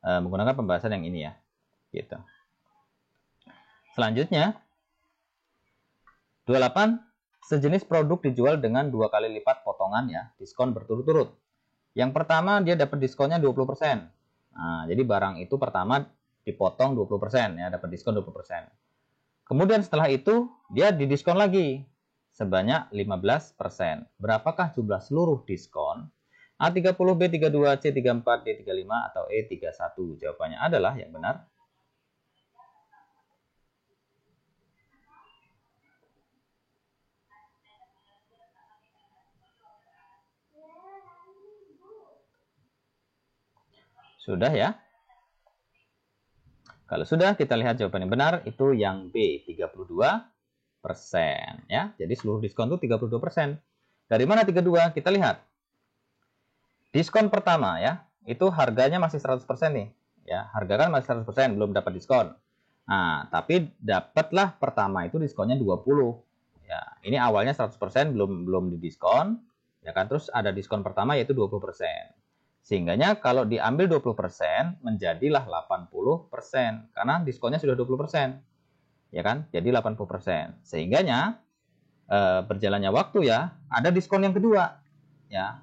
menggunakan pembahasan yang ini ya. Gitu. Selanjutnya 28, sejenis produk dijual dengan 2 kali lipat potongan ya, diskon berturut-turut. Yang pertama dia dapat diskonnya 20%. Nah, jadi barang itu pertama dipotong 20% ya, dapat diskon 20%. Kemudian setelah itu dia didiskon lagi sebanyak 15%. Berapakah jumlah seluruh diskon? A30, B32, C34, D35 atau E31? Jawabannya adalah yang benar sudah ya. Kalau sudah, kita lihat jawaban yang benar itu yang B, 32% ya. Jadi seluruh diskon itu 32%. Dari mana 32? Kita lihat. Diskon pertama ya, itu harganya masih 100% nih. Ya, harga kan masih 100%, belum dapat diskon. Nah, tapi dapatlah pertama itu diskonnya 20. Ya, ini awalnya 100% belum didiskon, ya kan? Terus ada diskon pertama yaitu 20%. Sehingganya kalau diambil 20% menjadilah 80% karena diskonnya sudah 20%. Ya kan? Jadi 80%. Sehingganya berjalannya waktu ya, ada diskon yang kedua. Ya,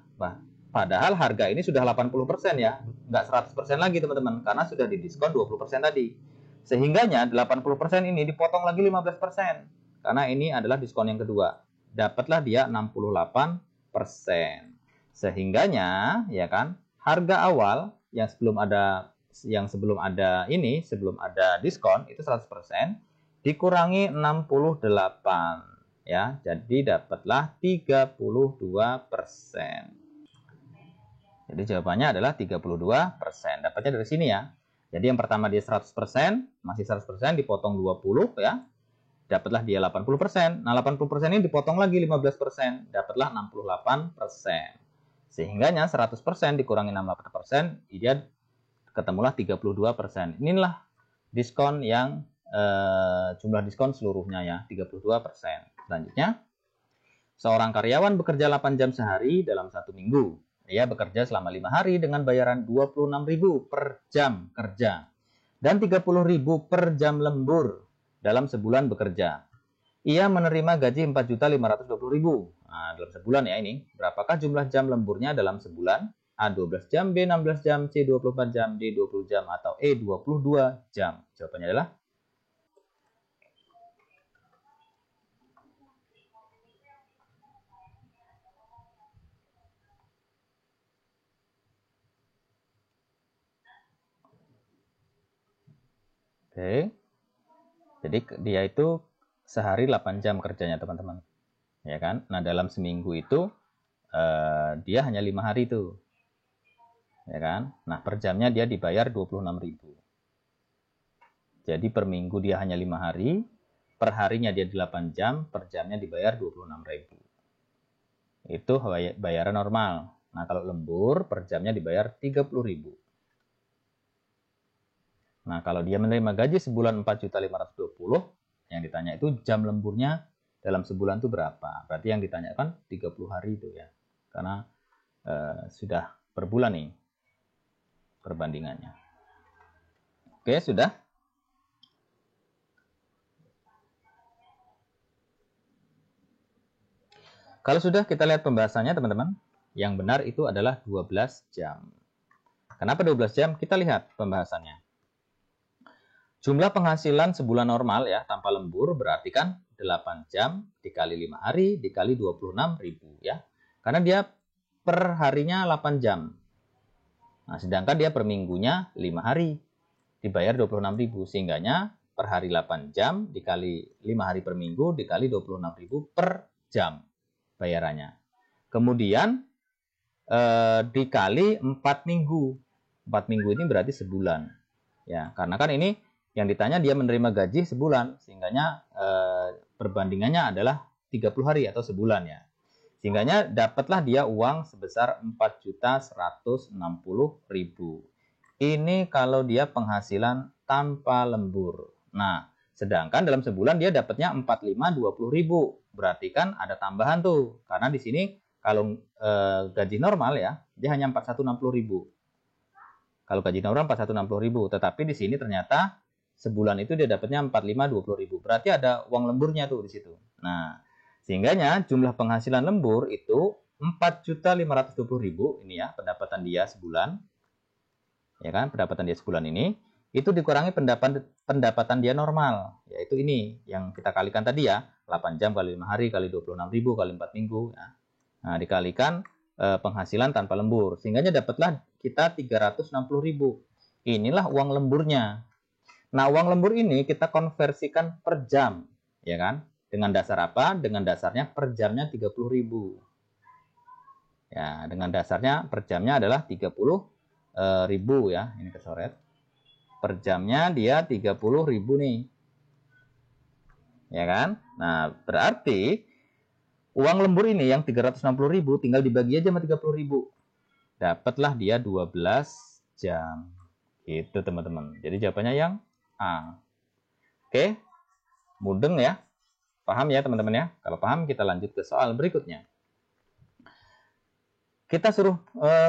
padahal harga ini sudah 80% ya, nggak 100% lagi teman-teman, karena sudah didiskon 20% tadi. Sehingganya 80% ini dipotong lagi 15%, karena ini adalah diskon yang kedua. Dapatlah dia 68%. Sehingganya, ya kan, harga awal yang sebelum ada sebelum ada diskon itu 100%, dikurangi 68 ya, jadi dapatlah 32%. Jadi jawabannya adalah 32%. Dapatnya dari sini ya. Jadi yang pertama dia 100%, masih 100% dipotong 20 ya. Dapatlah dia 80%. Nah, 80% ini dipotong lagi 15%, dapatlah 68%. Sehingganya 100% dikurangi 68%, dia ketemulah 32%. Inilah diskon yang jumlah diskon seluruhnya ya, 32%. Selanjutnya, seorang karyawan bekerja 8 jam sehari dalam 1 minggu. Ia bekerja selama 5 hari dengan bayaran 26.000 per jam kerja dan 30.000 per jam lembur dalam sebulan bekerja. Ia menerima gaji 4.520.000. Nah, dalam sebulan ya ini. Berapakah jumlah jam lemburnya dalam sebulan? A 12 jam, B 16 jam, C 24 jam, D 20 jam, atau E 22 jam. Jawabannya adalah Oke. Jadi dia itu sehari 8 jam kerjanya, teman-teman. Ya kan? Nah, dalam seminggu itu dia hanya 5 hari tuh. Ya kan? Nah, per jamnya dia dibayar 26.000. Jadi per minggu dia hanya 5 hari, per harinya dia 8 jam, per jamnya dibayar 26.000. Itu bayaran normal. Nah, kalau lembur per jamnya dibayar 30.000. Nah, kalau dia menerima gaji sebulan 4.520, yang ditanya itu jam lemburnya dalam sebulan itu berapa? Berarti yang ditanyakan 30 hari itu ya. Karena sudah per bulan nih perbandingannya. Oke, sudah. Kalau sudah, kita lihat pembahasannya, teman-teman. Yang benar itu adalah 12 jam. Kenapa 12 jam? Kita lihat pembahasannya. Jumlah penghasilan sebulan normal ya, tanpa lembur berarti kan 8 jam dikali 5 hari dikali 26.000 ya. Karena dia per harinya 8 jam. Nah, sedangkan dia per minggunya 5 hari dibayar 26.000, sehingganya per hari 8 jam dikali 5 hari per minggu dikali 26.000 per jam bayarannya. Kemudian dikali 4 minggu. 4 minggu ini berarti sebulan. Ya, karena kan ini yang ditanya dia menerima gaji sebulan, sehingganya perbandingannya adalah 30 hari atau sebulan ya. Sehingganya dapatlah dia uang sebesar 4.160.000. Ini kalau dia penghasilan tanpa lembur. Nah, sedangkan dalam sebulan dia dapatnya 45.20.000. Berarti kan ada tambahan tuh. Karena di sini kalau gaji normal ya, dia hanya 4.160.000. Kalau gaji normal 4.160.000, tetapi di sini ternyata sebulan itu dia dapatnya 45.20.000. Berarti ada uang lemburnya tuh di situ. Nah, sehingganya jumlah penghasilan lembur itu 4.520.000 ini ya, pendapatan dia sebulan. Ya kan, pendapatan dia sebulan ini itu dikurangi pendapatan dia normal, yaitu ini yang kita kalikan tadi ya, 8 jam kali 5 hari kali 26.000 kali 4 minggu ya. Nah, dikalikan penghasilan tanpa lembur, sehingganya dapatlah kita 360.000. Inilah uang lemburnya. Nah, uang lembur ini kita konversikan per jam, ya kan? Dengan dasar apa? Dengan dasarnya per jamnya 30.000. Ya, dengan dasarnya per jamnya adalah 30.000 ya. Ini kesoret. Per jamnya dia 30.000 nih. Ya kan? Nah, berarti uang lembur ini yang 360.000 tinggal dibagi aja sama 30.000. Dapatlah dia 12 jam. Gitu, teman-teman. Jadi jawabannya yang A. Oke, mudeng ya. Paham ya teman-teman ya? Kalau paham kita lanjut ke soal berikutnya. Kita suruh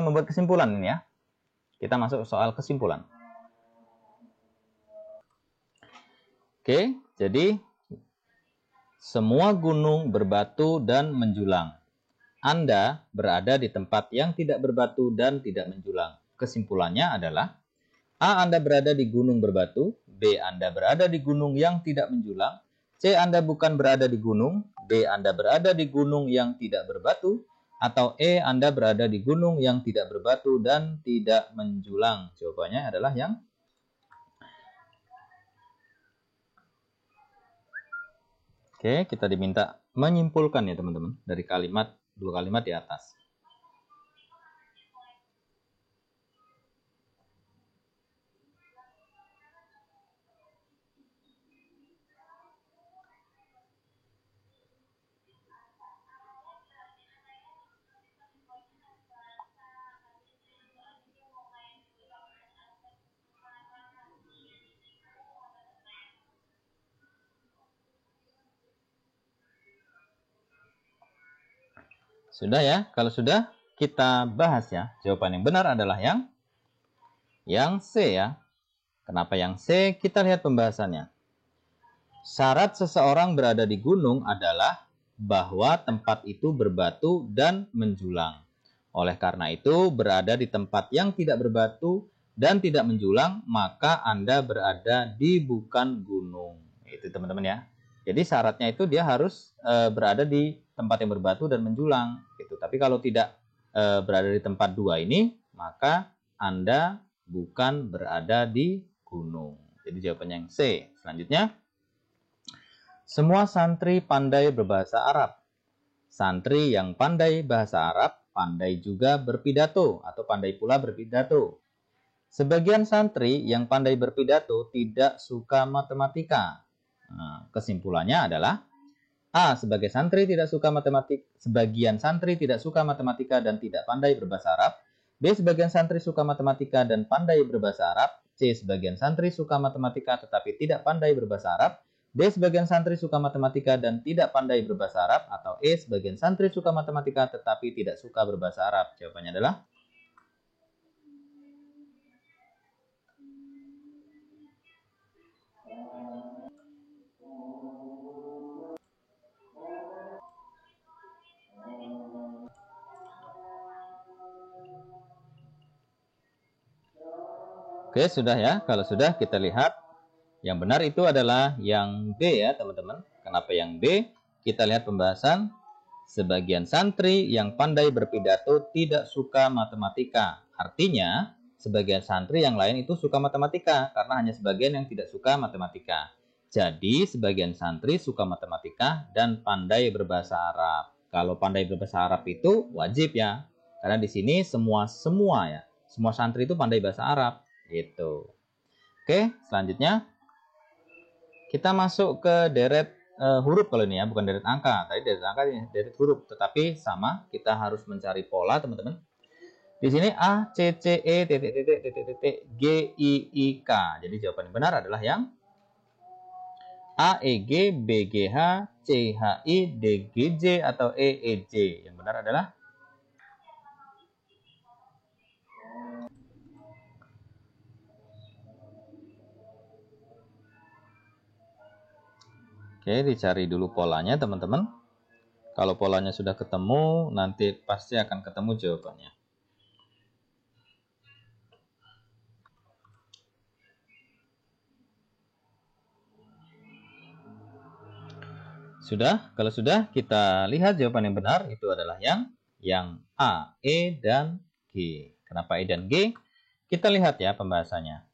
membuat kesimpulan ini ya. Kita masuk ke soal kesimpulan. Oke, jadi semua gunung berbatu dan menjulang. Anda berada di tempat yang tidak berbatu dan tidak menjulang. Kesimpulannya adalah A. Anda berada di gunung berbatu. B. Anda berada di gunung yang tidak menjulang. C. Anda bukan berada di gunung. D. Anda berada di gunung yang tidak berbatu. Atau E. Anda berada di gunung yang tidak berbatu dan tidak menjulang. Jawabannya adalah yang Oke, kita diminta menyimpulkan ya teman-teman dari dua kalimat di atas. Sudah ya? Kalau sudah, kita bahas ya. Jawaban yang benar adalah yang C ya. Kenapa yang C? Kita lihat pembahasannya. Syarat seseorang berada di gunung adalah bahwa tempat itu berbatu dan menjulang. Oleh karena itu, berada di tempat yang tidak berbatu dan tidak menjulang, maka Anda berada di bukan gunung. Itu teman-teman ya. Jadi syaratnya itu dia harus berada di tempat yang berbatu dan menjulang. Gitu. Tapi kalau tidak berada di tempat dua ini, maka Anda bukan berada di gunung. Jadi jawabannya yang C. Selanjutnya, semua santri pandai berbahasa Arab. Santri yang pandai bahasa Arab, pandai juga berpidato atau pandai pula berpidato. Sebagian santri yang pandai berpidato tidak suka matematika. Nah, kesimpulannya adalah A. Sebagai santri tidak suka matematika, sebagian santri tidak suka matematika dan tidak pandai berbahasa Arab. B. Sebagian santri suka matematika dan pandai berbahasa Arab. C. Sebagian santri suka matematika tetapi tidak pandai berbahasa Arab. D. Sebagian santri suka matematika dan tidak pandai berbahasa Arab. Atau E. Sebagian santri suka matematika tetapi tidak suka berbahasa Arab. Jawabannya adalah Oke, sudah ya. Kalau sudah, kita lihat yang benar itu adalah yang B ya, teman-teman. Kenapa yang B? Kita lihat pembahasan. Sebagian santri yang pandai berpidato tidak suka matematika. Artinya, sebagian santri yang lain itu suka matematika, karena hanya sebagian yang tidak suka matematika. Jadi, sebagian santri suka matematika dan pandai berbahasa Arab. Kalau pandai berbahasa Arab itu wajib ya, karena di sini semua ya, semua santri itu pandai bahasa Arab. Gitu. Oke, selanjutnya kita masuk ke deret huruf kalau ini ya, bukan deret angka. Tadi deret angka ini deret huruf, tetapi sama, kita harus mencari pola, teman-teman. Di sini A, C, C, E, titik, titik, titik, titik, G, I, I, K. Jadi jawaban yang benar adalah yang A, E, G, B, G, H, C, H, I, D, G, J, atau E, E, J. Yang benar adalah Oke, dicari dulu polanya, teman-teman. Kalau polanya sudah ketemu, nanti pasti akan ketemu jawabannya. Sudah? Kalau sudah, kita lihat jawaban yang benar itu adalah yang A, E, dan G. Kenapa E dan G? Kita lihat ya pembahasannya.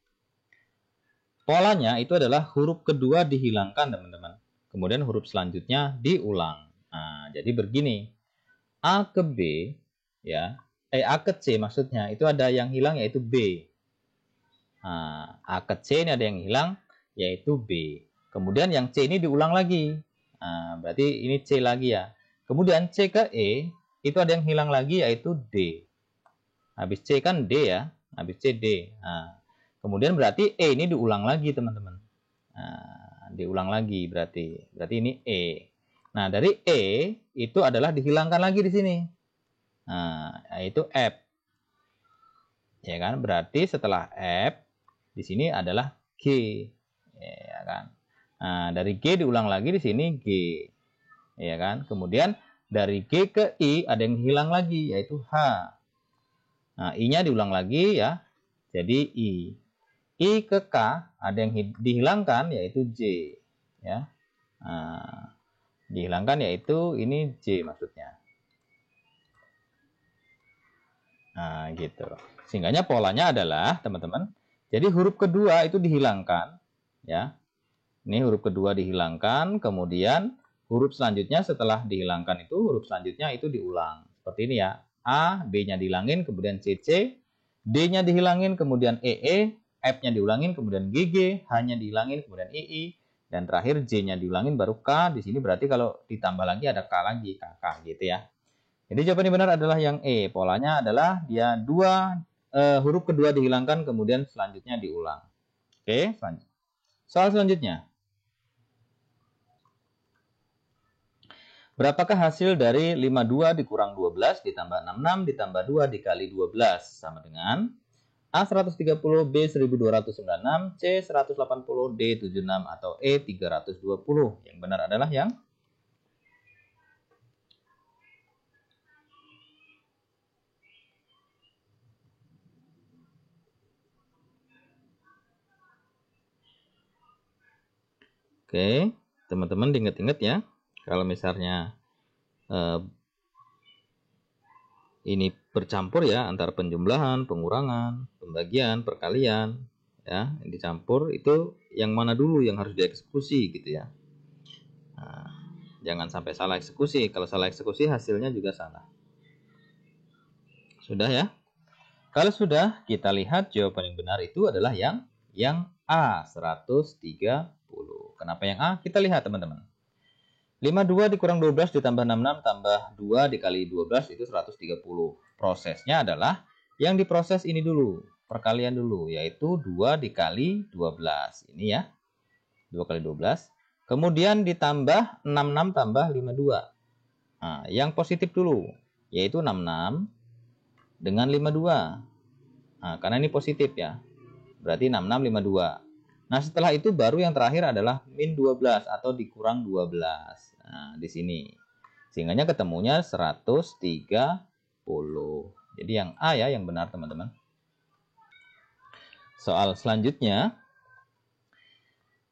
Polanya itu adalah huruf kedua dihilangkan, teman-teman. Kemudian huruf selanjutnya diulang. Nah, jadi begini. A ke B, ya, A ke C maksudnya, itu ada yang hilang yaitu B. Nah, A ke C ini ada yang hilang yaitu B. Kemudian yang C ini diulang lagi. Nah, berarti ini C lagi ya. Kemudian C ke E, itu ada yang hilang lagi yaitu D. Habis C kan D ya. Habis C D. Nah, kemudian berarti E ini diulang lagi, teman-teman. Nah, diulang lagi berarti. Berarti ini E. Nah, dari E itu adalah dihilangkan lagi di sini. Nah, yaitu F. Ya kan? Berarti setelah F di sini adalah G. Ya kan? Nah, dari G diulang lagi di sini G. Ya kan? Kemudian dari G ke I ada yang hilang lagi yaitu H. Nah, I-nya diulang lagi ya. Jadi I. I ke K ada yang dihilangkan yaitu J. Ya. Nah, dihilangkan yaitu ini J maksudnya. Nah, gitu. Sehingganya polanya adalah, teman-teman, jadi huruf kedua itu dihilangkan. Ya. Ini huruf kedua dihilangkan, kemudian huruf selanjutnya setelah dihilangkan itu, huruf selanjutnya itu diulang. Seperti ini ya. A, B-nya dihilangin, kemudian CC, D-nya dihilangin, kemudian EE, F-nya diulangin, kemudian GG, H-nya dihilangin, kemudian II, dan terakhir J-nya diulangin baru K. Di sini berarti kalau ditambah lagi ada K lagi, KK gitu ya. Jadi jawaban yang benar adalah yang E. Polanya adalah dia huruf kedua dihilangkan, kemudian selanjutnya diulang. Oke, selanjutnya. Soal selanjutnya. Berapakah hasil dari 52 dikurang 12 ditambah 66 ditambah 2 dikali 12 sama dengan A 130, B 1296, C 180, D 76 atau E 320. Yang benar adalah yang Oke, teman-teman diingat-ingat ya. Kalau misalnya ini bercampur ya antara penjumlahan, pengurangan, pembagian, perkalian, ya, yang dicampur itu yang mana dulu yang harus dieksekusi gitu ya. Nah, jangan sampai salah eksekusi. Kalau salah eksekusi hasilnya juga salah. Sudah ya? Kalau sudah, kita lihat jawaban yang benar itu adalah yang A, 130. Kenapa yang A? Kita lihat teman-teman. 52 dikurang 12 ditambah 66 tambah 2 dikali 12 itu 130. Prosesnya adalah yang diproses ini dulu, perkalian dulu, yaitu 2 dikali 12. Ini ya, 2 kali 12. Kemudian ditambah 66 tambah 52. Nah, yang positif dulu, yaitu 66 dengan 52. Nah, karena ini positif ya, berarti 66, 52. Nah, setelah itu baru yang terakhir adalah min 12 atau dikurang 12. Nah, di sini. Sehingganya ketemunya 130. Jadi yang A ya, yang benar teman-teman. Soal selanjutnya.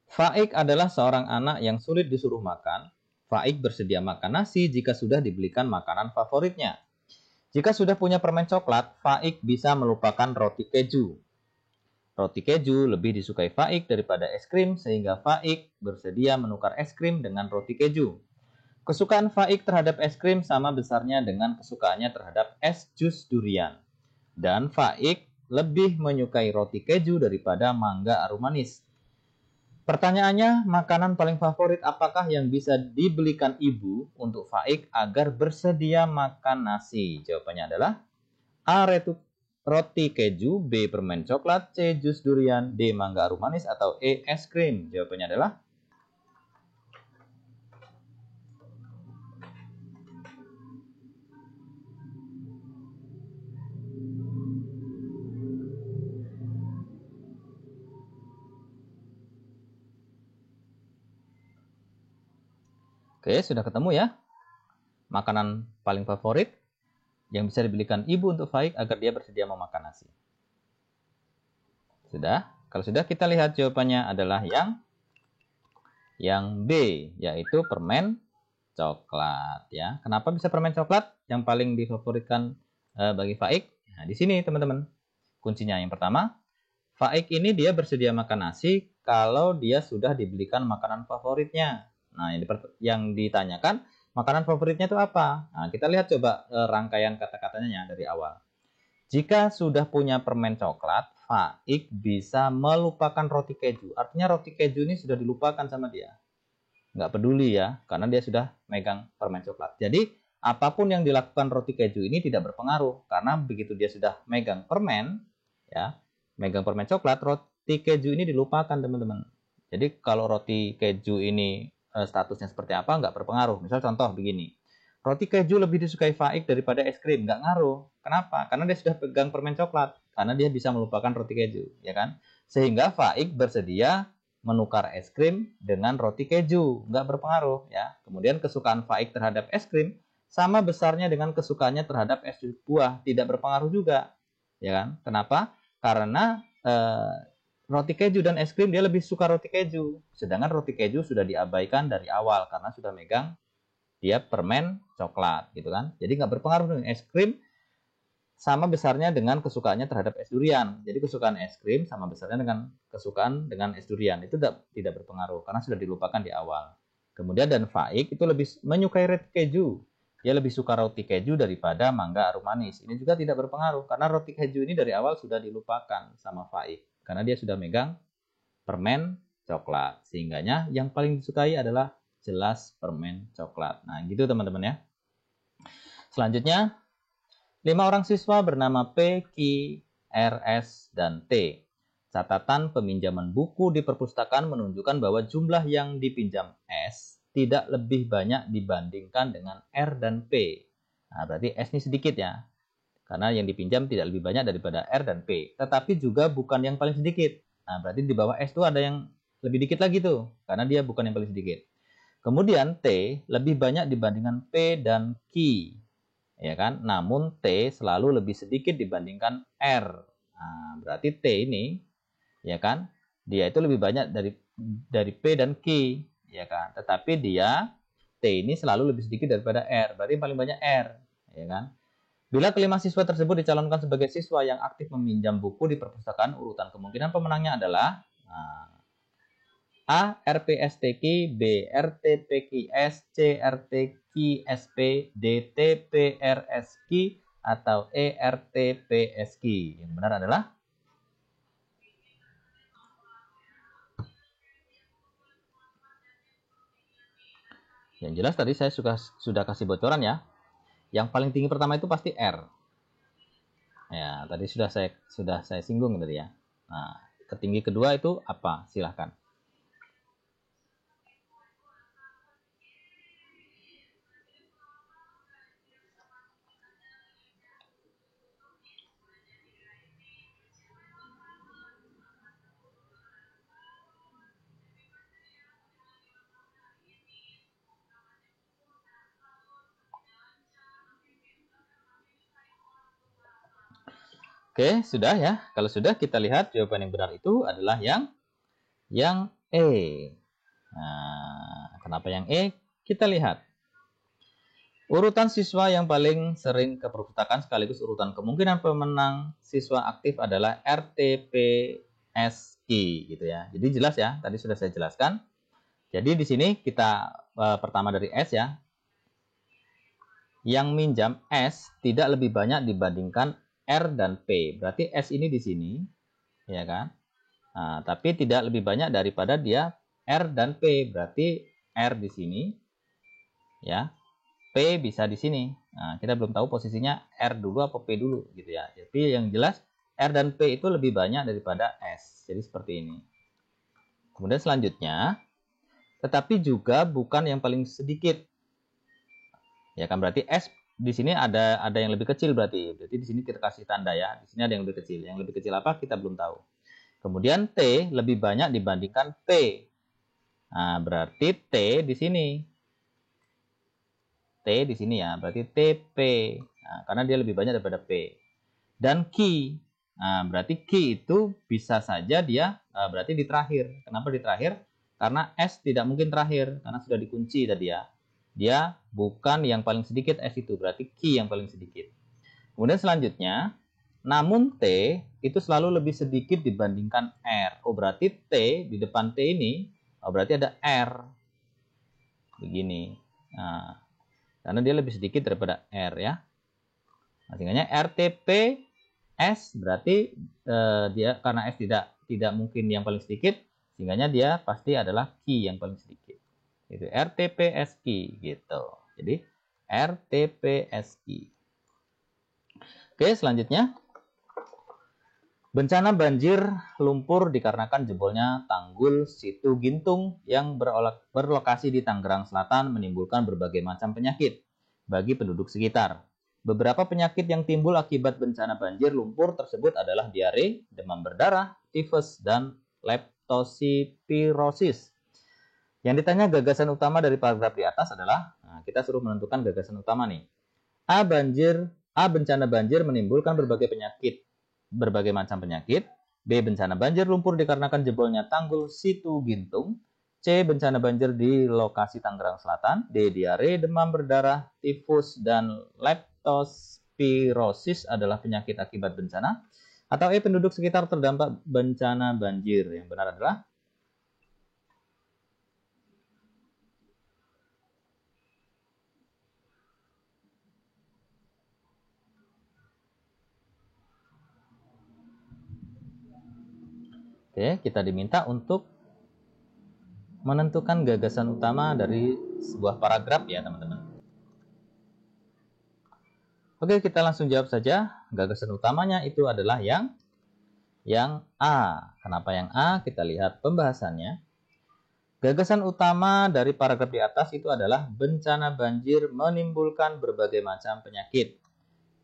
Faik adalah seorang anak yang sulit disuruh makan. Faik bersedia makan nasi jika sudah dibelikan makanan favoritnya. Jika sudah punya permen coklat, Faik bisa melupakan roti keju. Roti keju lebih disukai Faik daripada es krim, sehingga Faik bersedia menukar es krim dengan roti keju. Kesukaan Faik terhadap es krim sama besarnya dengan kesukaannya terhadap es jus durian. Dan Faik lebih menyukai roti keju daripada mangga arum manis. Pertanyaannya, makanan paling favorit apakah yang bisa dibelikan ibu untuk Faik agar bersedia makan nasi? Jawabannya adalah A. Roti keju, B. Permen coklat, C. Jus durian, D. Mangga arum manis, atau E. Es krim. Jawabannya adalah Oke, sudah ketemu ya makanan paling favorit yang bisa dibelikan ibu untuk Faik agar dia bersedia memakan nasi. Sudah? Kalau sudah, kita lihat jawabannya adalah yang B, yaitu permen coklat ya. Kenapa bisa permen coklat yang paling difavoritkan bagi Faik? Nah, di sini teman-teman. Kuncinya yang pertama, Faik ini dia bersedia makan nasi kalau dia sudah dibelikan makanan favoritnya. Nah, yang ditanyakan makanan favoritnya itu apa? Nah, kita lihat coba rangkaian kata-katanya dari awal. Jika sudah punya permen coklat, Faik bisa melupakan roti keju. Artinya roti keju ini sudah dilupakan sama dia. Nggak peduli ya, karena dia sudah megang permen coklat. Jadi, apapun yang dilakukan roti keju ini tidak berpengaruh. Karena begitu dia sudah megang permen, ya, megang permen coklat, roti keju ini dilupakan teman-teman. Jadi, kalau roti keju ini statusnya seperti apa, nggak berpengaruh. Misal contoh begini. Roti keju lebih disukai Faik daripada es krim. Nggak ngaruh. Kenapa? Karena dia sudah pegang permen coklat. Karena dia bisa melupakan roti keju. Ya kan? Sehingga Faik bersedia menukar es krim dengan roti keju. Nggak berpengaruh. Ya. Kemudian kesukaan Faik terhadap es krim sama besarnya dengan kesukaannya terhadap es buah. Tidak berpengaruh juga. Ya kan? Kenapa? Karena roti keju dan es krim dia lebih suka roti keju. Sedangkan roti keju sudah diabaikan dari awal karena sudah megang dia permen coklat gitu kan. Jadi nggak berpengaruh dengan es krim sama besarnya dengan kesukaannya terhadap es durian. Jadi kesukaan es krim sama besarnya dengan kesukaan dengan es durian. Itu tidak berpengaruh karena sudah dilupakan di awal. Kemudian dan Faik itu lebih menyukai roti keju. Dia lebih suka roti keju daripada mangga arum manis. Ini juga tidak berpengaruh karena roti keju ini dari awal sudah dilupakan sama Faik. Karena dia sudah megang permen coklat. Sehingganya yang paling disukai adalah jelas permen coklat. Nah, gitu teman-teman ya. Selanjutnya, 5 orang siswa bernama P, Q, R, S, dan T. Catatan peminjaman buku di perpustakaan menunjukkan bahwa jumlah yang dipinjam S tidak lebih banyak dibandingkan dengan R dan P. Nah, berarti S ini sedikit ya. Karena yang dipinjam tidak lebih banyak daripada R dan P. Tetapi juga bukan yang paling sedikit. Nah, berarti di bawah S itu ada yang lebih dikit lagi tuh. Karena dia bukan yang paling sedikit. Kemudian T lebih banyak dibandingkan P dan Q. Ya kan? Namun T selalu lebih sedikit dibandingkan R. Nah, berarti T ini ya kan? Dia itu lebih banyak dari P dan Q, ya kan? Tetapi dia T ini selalu lebih sedikit daripada R. Berarti paling banyak R, ya kan? Bila kelima siswa tersebut dicalonkan sebagai siswa yang aktif meminjam buku di perpustakaan, urutan kemungkinan pemenangnya adalah A. RPSTQ, B. RTPQS, C. RTQSP, D. TPRSQ, atau E. RTPSQ. Yang benar adalah yang jelas tadi saya sudah kasih bocoran ya. Yang paling tinggi pertama itu pasti R. Ya, tadi sudah saya singgung tadi ya. Nah, ketinggi kedua itu apa? Silahkan. Oke, sudah ya. Kalau sudah, kita lihat jawaban yang benar itu adalah yang E. Nah, kenapa yang E? Kita lihat. Urutan siswa yang paling sering ke perpustakaan sekaligus urutan kemungkinan pemenang siswa aktif adalah RTPSQ gitu ya. Jadi jelas ya, tadi sudah saya jelaskan. Jadi di sini kita pertama dari S ya. Yang minjam S tidak lebih banyak dibandingkan R dan P. Berarti S ini di sini, ya kan? Nah, tapi tidak lebih banyak daripada dia R dan P. Berarti R di sini, ya. P bisa di sini. Nah, kita belum tahu posisinya R dulu atau P dulu, gitu ya. Tapi yang jelas R dan P itu lebih banyak daripada S. Jadi seperti ini. Kemudian selanjutnya, tetapi juga bukan yang paling sedikit. Ya kan, berarti S di sini ada yang lebih kecil berarti. Berarti di sini kita kasih tanda ya. Di sini ada yang lebih kecil. Yang lebih kecil apa kita belum tahu. Kemudian T lebih banyak dibandingkan P. Nah, berarti T di sini. T di sini ya, berarti TP. Nah, karena dia lebih banyak daripada P. Dan Q. Nah, berarti Q itu bisa saja dia berarti di terakhir. Kenapa di terakhir? Karena S tidak mungkin terakhir karena sudah dikunci tadi ya. Dia bukan yang paling sedikit S itu, berarti Q yang paling sedikit. Kemudian selanjutnya, namun T itu selalu lebih sedikit dibandingkan R. Oh, berarti T di depan T ini, oh berarti ada R. Begini. Nah, karena dia lebih sedikit daripada R ya. Nah, sehingga RTP S berarti dia karena S tidak mungkin yang paling sedikit, sehingga dia pasti adalah Q yang paling sedikit. Itu RTPSQ gitu. Jadi RTPSQ. Oke, selanjutnya. Bencana banjir lumpur dikarenakan jebolnya tanggul Situ Gintung yang berlokasi di Tangerang Selatan menimbulkan berbagai macam penyakit bagi penduduk sekitar. Beberapa penyakit yang timbul akibat bencana banjir lumpur tersebut adalah diare, demam berdarah, tifus, dan leptospirosis. Yang ditanya gagasan utama dari paragraf di atas adalah, nah, kita suruh menentukan gagasan utama nih. A. Bencana banjir menimbulkan berbagai macam penyakit. B. Bencana banjir lumpur dikarenakan jebolnya tanggul Situ Gintung. C. Bencana banjir di lokasi Tangerang Selatan. D. Diare, demam berdarah, tifus, dan leptospirosis adalah penyakit akibat bencana. Atau E. Penduduk sekitar terdampak bencana banjir. Yang benar adalah Oke, kita diminta untuk menentukan gagasan utama dari sebuah paragraf ya teman-teman. Oke, kita langsung jawab saja. Gagasan utamanya itu adalah yang A. Kenapa yang A? Kita lihat pembahasannya. Gagasan utama dari paragraf di atas itu adalah bencana banjir menimbulkan berbagai macam penyakit.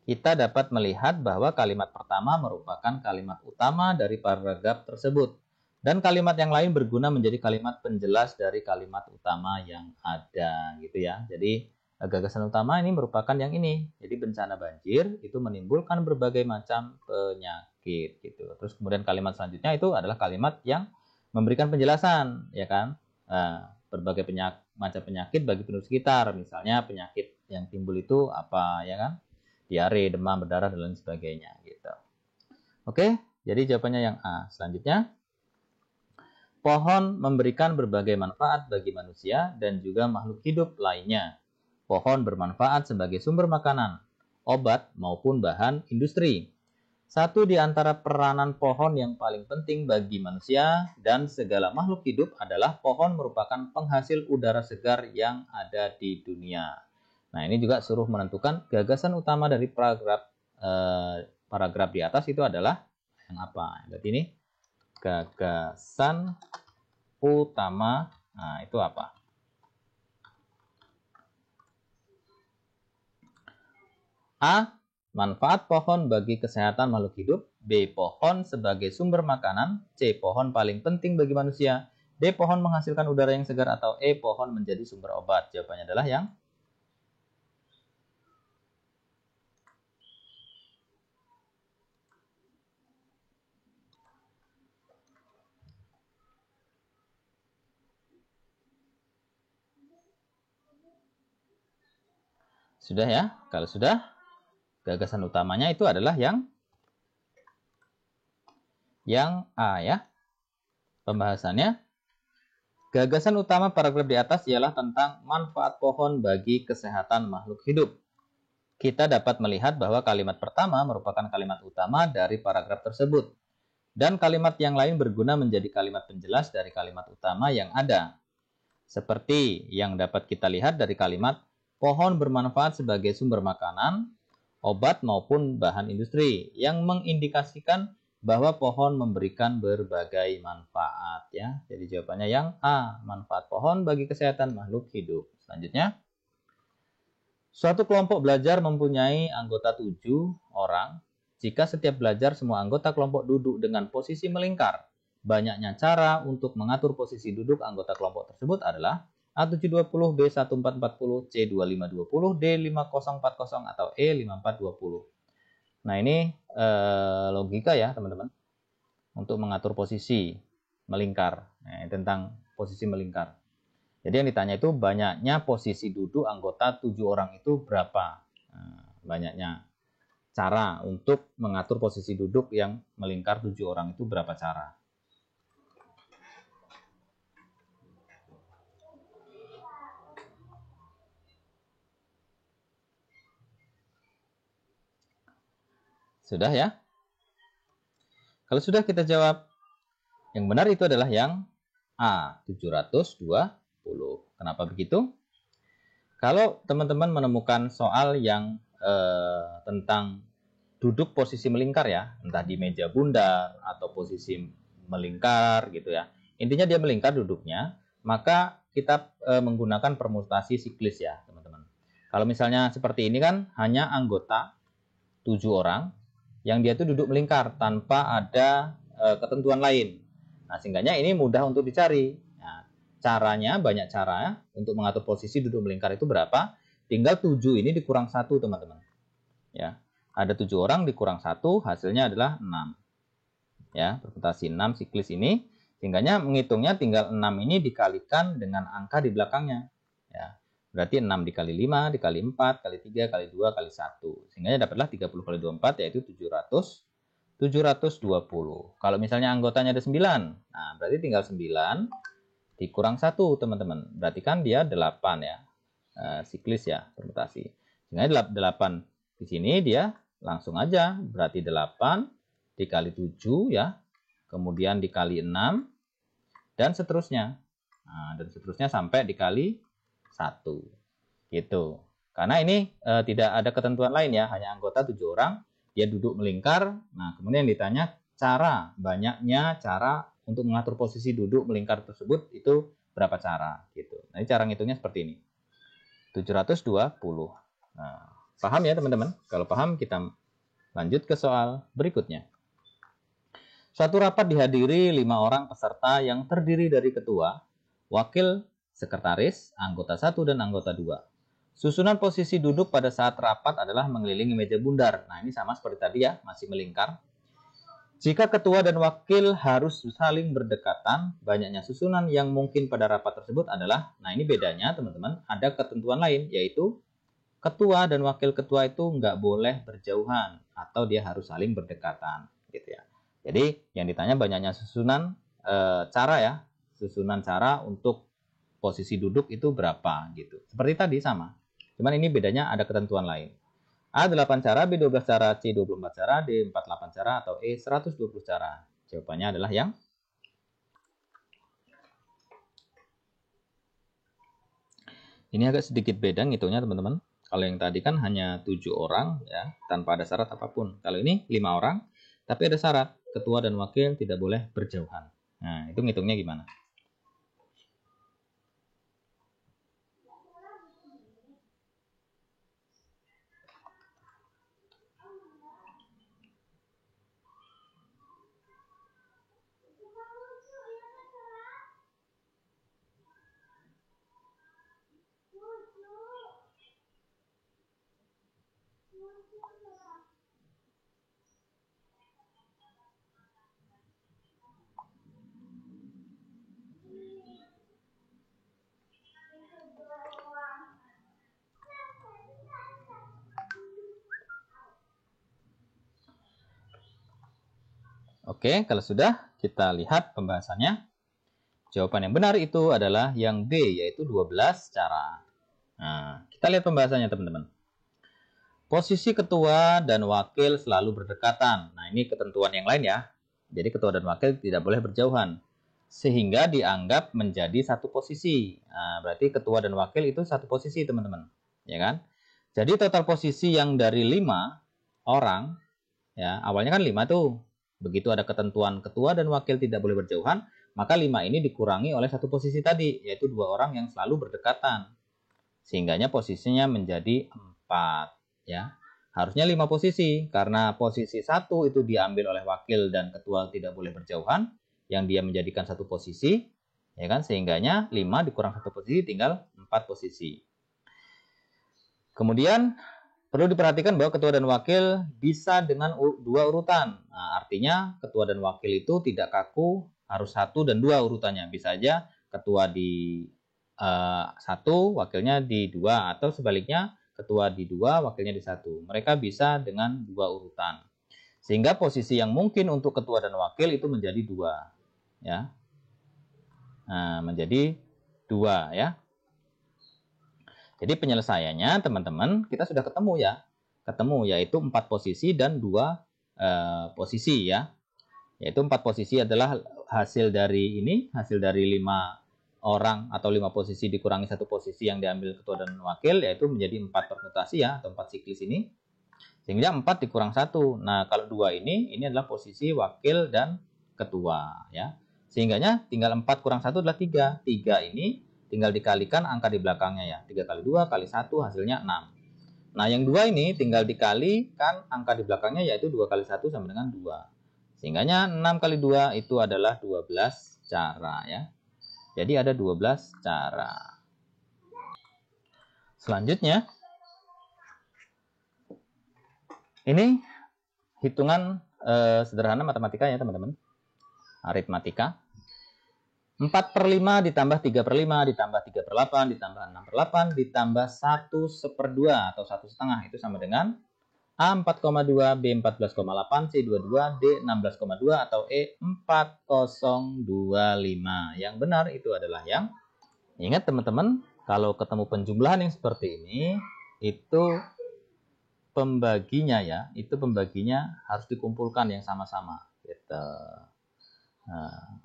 Kita dapat melihat bahwa kalimat pertama merupakan kalimat utama dari paragraf tersebut. Dan kalimat yang lain berguna menjadi kalimat penjelas dari kalimat utama yang ada gitu ya. Jadi gagasan utama ini merupakan yang ini. Jadi bencana banjir itu menimbulkan berbagai macam penyakit gitu. Terus kemudian kalimat selanjutnya itu adalah kalimat yang memberikan penjelasan ya kan. Berbagai macam penyakit bagi penduduk sekitar. Misalnya penyakit yang timbul itu apa ya kan. diare, demam, berdarah, dan lain sebagainya. Gitu. Oke, jadi jawabannya yang A. Selanjutnya, pohon memberikan berbagai manfaat bagi manusia dan juga makhluk hidup lainnya. Pohon bermanfaat sebagai sumber makanan, obat, maupun bahan industri. Satu di antara peranan pohon yang paling penting bagi manusia dan segala makhluk hidup adalah pohon merupakan penghasil udara segar yang ada di dunia. Nah, ini juga suruh menentukan gagasan utama dari paragraf di atas itu adalah yang apa? Berarti ini gagasan utama. Nah, itu apa? A. Manfaat pohon bagi kesehatan makhluk hidup. B. Pohon sebagai sumber makanan. C. Pohon paling penting bagi manusia. D. Pohon menghasilkan udara yang segar. Atau E. Pohon menjadi sumber obat. Jawabannya adalah yang sudah ya. Kalau sudah, gagasan utamanya itu adalah yang A ya. Pembahasannya, gagasan utama paragraf di atas ialah tentang manfaat pohon bagi kesehatan makhluk hidup. Kita dapat melihat bahwa kalimat pertama merupakan kalimat utama dari paragraf tersebut. Dan kalimat yang lain berguna menjadi kalimat penjelas dari kalimat utama yang ada. Seperti yang dapat kita lihat dari kalimat, pohon bermanfaat sebagai sumber makanan, obat maupun bahan industri, yang mengindikasikan bahwa pohon memberikan berbagai manfaat. Ya. Jadi jawabannya yang A, manfaat pohon bagi kesehatan makhluk hidup. Selanjutnya, suatu kelompok belajar mempunyai anggota 7 orang. Jika setiap belajar semua anggota kelompok duduk dengan posisi melingkar, banyaknya cara untuk mengatur posisi duduk anggota kelompok tersebut adalah A720, B1440, C2520, D5040, atau E5420. Nah, ini logika ya, teman-teman. Untuk mengatur posisi melingkar. Nah, tentang posisi melingkar. Jadi yang ditanya itu banyaknya posisi duduk anggota 7 orang itu berapa? Nah, banyaknya cara untuk mengatur posisi duduk yang melingkar 7 orang itu berapa cara? Sudah ya? Kalau sudah kita jawab, yang benar itu adalah yang A, 720. Kenapa begitu? Kalau teman-teman menemukan soal yang tentang duduk posisi melingkar ya, entah di meja bundar atau posisi melingkar gitu ya. Intinya dia melingkar duduknya, maka kita menggunakan permutasi siklis ya, teman-teman. Kalau misalnya seperti ini kan hanya anggota 7 orang yang dia tuh duduk melingkar tanpa ada ketentuan lain. Nah, sehingga ini mudah untuk dicari. Nah, caranya banyak cara untuk mengatur posisi duduk melingkar itu berapa? Tinggal 7 ini dikurang 1, teman-teman. Ya. Ada 7 orang dikurang 1, hasilnya adalah 6. Ya, permutasi 6 siklis ini. Sehingga menghitungnya tinggal 6 ini dikalikan dengan angka di belakangnya. Ya. Berarti 6 dikali 5, dikali 4, kali 3, kali 2, kali 1. Sehingga dapatlah 30 kali 24, yaitu 720. Kalau misalnya anggotanya ada 9, nah berarti tinggal 9 dikurang 1, teman-teman. Berarti kan dia 8 ya. Siklis ya, permutasi. Sehingga 8 di sini dia langsung aja, berarti 8 dikali 7 ya, kemudian dikali 6, dan seterusnya. Nah, dan seterusnya sampai dikali 1. Gitu. Karena ini tidak ada ketentuan lain ya, hanya anggota 7 orang, dia duduk melingkar. Nah, kemudian ditanya banyaknya cara untuk mengatur posisi duduk melingkar tersebut itu berapa cara gitu. Nah, ini cara ngitungnya seperti ini. 720. Nah, paham ya teman-teman? Kalau paham, kita lanjut ke soal berikutnya. Suatu rapat dihadiri 5 orang peserta yang terdiri dari ketua, wakil sekretaris, anggota 1 dan anggota 2. Susunan posisi duduk pada saat rapat adalah mengelilingi meja bundar. Nah, ini sama seperti tadi ya, masih melingkar. Jika ketua dan wakil harus saling berdekatan, banyaknya susunan yang mungkin pada rapat tersebut adalah, nah ini bedanya teman-teman, ada ketentuan lain, yaitu ketua dan wakil ketua itu nggak boleh berjauhan atau dia harus saling berdekatan gitu ya. Jadi yang ditanya banyaknya susunan cara ya, susunan cara untuk posisi duduk itu berapa gitu. Seperti tadi sama. Cuman ini bedanya ada ketentuan lain. A 8 cara, B 12 cara, C 24 cara, D 48 cara, atau E 120 cara. Jawabannya adalah yang ini agak sedikit beda ngitungnya teman-teman. Kalau yang tadi kan hanya 7 orang ya, tanpa ada syarat apapun. Kalau ini 5 orang, tapi ada syarat. Ketua dan wakil tidak boleh berjauhan. Nah, itu ngitungnya gimana? Oke, kalau sudah, kita lihat pembahasannya. Jawaban yang benar itu adalah yang B, yaitu 12 cara. Nah, kita lihat pembahasannya teman-teman. Posisi ketua dan wakil selalu berdekatan. Nah, ini ketentuan yang lain ya. Jadi ketua dan wakil tidak boleh berjauhan. Sehingga dianggap menjadi satu posisi. Nah, berarti ketua dan wakil itu satu posisi teman-teman. Ya kan? Jadi total posisi yang dari 5 orang, ya awalnya kan 5 tuh. Begitu ada ketentuan ketua dan wakil tidak boleh berjauhan, maka 5 ini dikurangi oleh satu posisi tadi, yaitu 2 orang yang selalu berdekatan. Sehingganya posisinya menjadi 4. Ya, harusnya 5 posisi, karena posisi 1 itu diambil oleh wakil dan ketua tidak boleh berjauhan, yang dia menjadikan satu posisi, ya kan? Sehingganya 5 dikurang satu posisi tinggal 4 posisi. Kemudian perlu diperhatikan bahwa ketua dan wakil bisa dengan 2 urutan. Nah, artinya ketua dan wakil itu tidak kaku, harus 1 dan 2 urutannya. Bisa aja ketua di 1, wakilnya di 2, atau sebaliknya ketua di 2, wakilnya di 1. Mereka bisa dengan 2 urutan. Sehingga posisi yang mungkin untuk ketua dan wakil itu menjadi 2. Ya. Nah, menjadi 2 ya. Jadi penyelesaiannya teman-teman kita sudah ketemu ya. Ketemu yaitu 4 posisi dan 2 posisi ya. Yaitu 4 posisi adalah hasil dari ini, hasil dari 5 orang atau 5 posisi dikurangi 1 posisi yang diambil ketua dan wakil, yaitu menjadi 4 permutasi ya, atau 4 siklis ini. Sehingga 4 dikurang 1. Nah, kalau 2 ini adalah posisi wakil dan ketua ya. Sehingganya tinggal 4 kurang 1 adalah 3. 3 ini tinggal dikalikan angka di belakangnya ya. 3 kali 2 kali 1 hasilnya 6. Nah, yang 2 ini tinggal dikalikan angka di belakangnya, yaitu 2 kali 1 sama dengan 2. Sehingganya 6 kali 2 itu adalah 12 cara ya. Jadi ada 12 cara. Selanjutnya, ini hitungan sederhana matematika ya teman-teman. Aritmatika. 4/5 ditambah 3/5 ditambah 3/8 ditambah 6/8 ditambah 1/2 atau 1/2 itu sama dengan A 4,2, B 14,8, C 22, D 16,2 atau E 4025. Yang benar itu adalah yang, ingat teman-teman, kalau ketemu penjumlahan yang seperti ini, itu pembaginya ya, itu pembaginya harus dikumpulkan yang sama-sama. Gitu. Nah,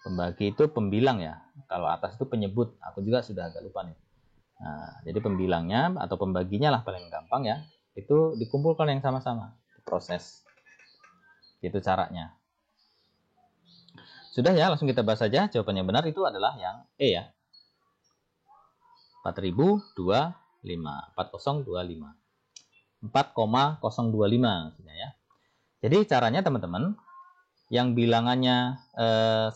pembagi itu pembilang ya. Kalau atas itu penyebut, aku juga sudah agak lupa nih. Nah, jadi pembilangnya atau pembaginya lah paling gampang ya. Itu dikumpulkan yang sama-sama, proses. Itu caranya. Sudah ya, langsung kita bahas saja. Jawaban yang benar itu adalah yang E ya. 4025. 4025. 4,025 maksudnya ya. Jadi caranya teman-teman, yang bilangannya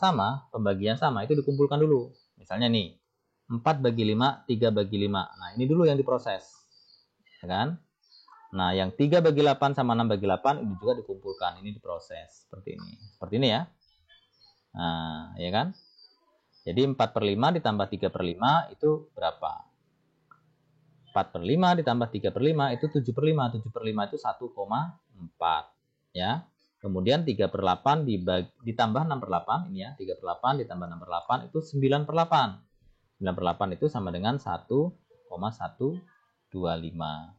sama, pembagian sama, itu dikumpulkan dulu. Misalnya nih, 4 bagi 5, 3 bagi 5. Nah, ini dulu yang diproses. Ya kan? Nah, yang 3 bagi 8 sama 6 bagi 8 ini juga dikumpulkan, ini diproses seperti ini. Seperti ini ya. Nah, ya kan? Jadi 4/5 ditambah 3/5 itu berapa? 4/5 ditambah 3/5 itu 7/5. 7/5 itu 1,4. Ya. Kemudian 3/8 ditambah 6/8. Ini ya, 3/8 ditambah 6/8 itu 9/8. 9/8 itu sama dengan 1,125.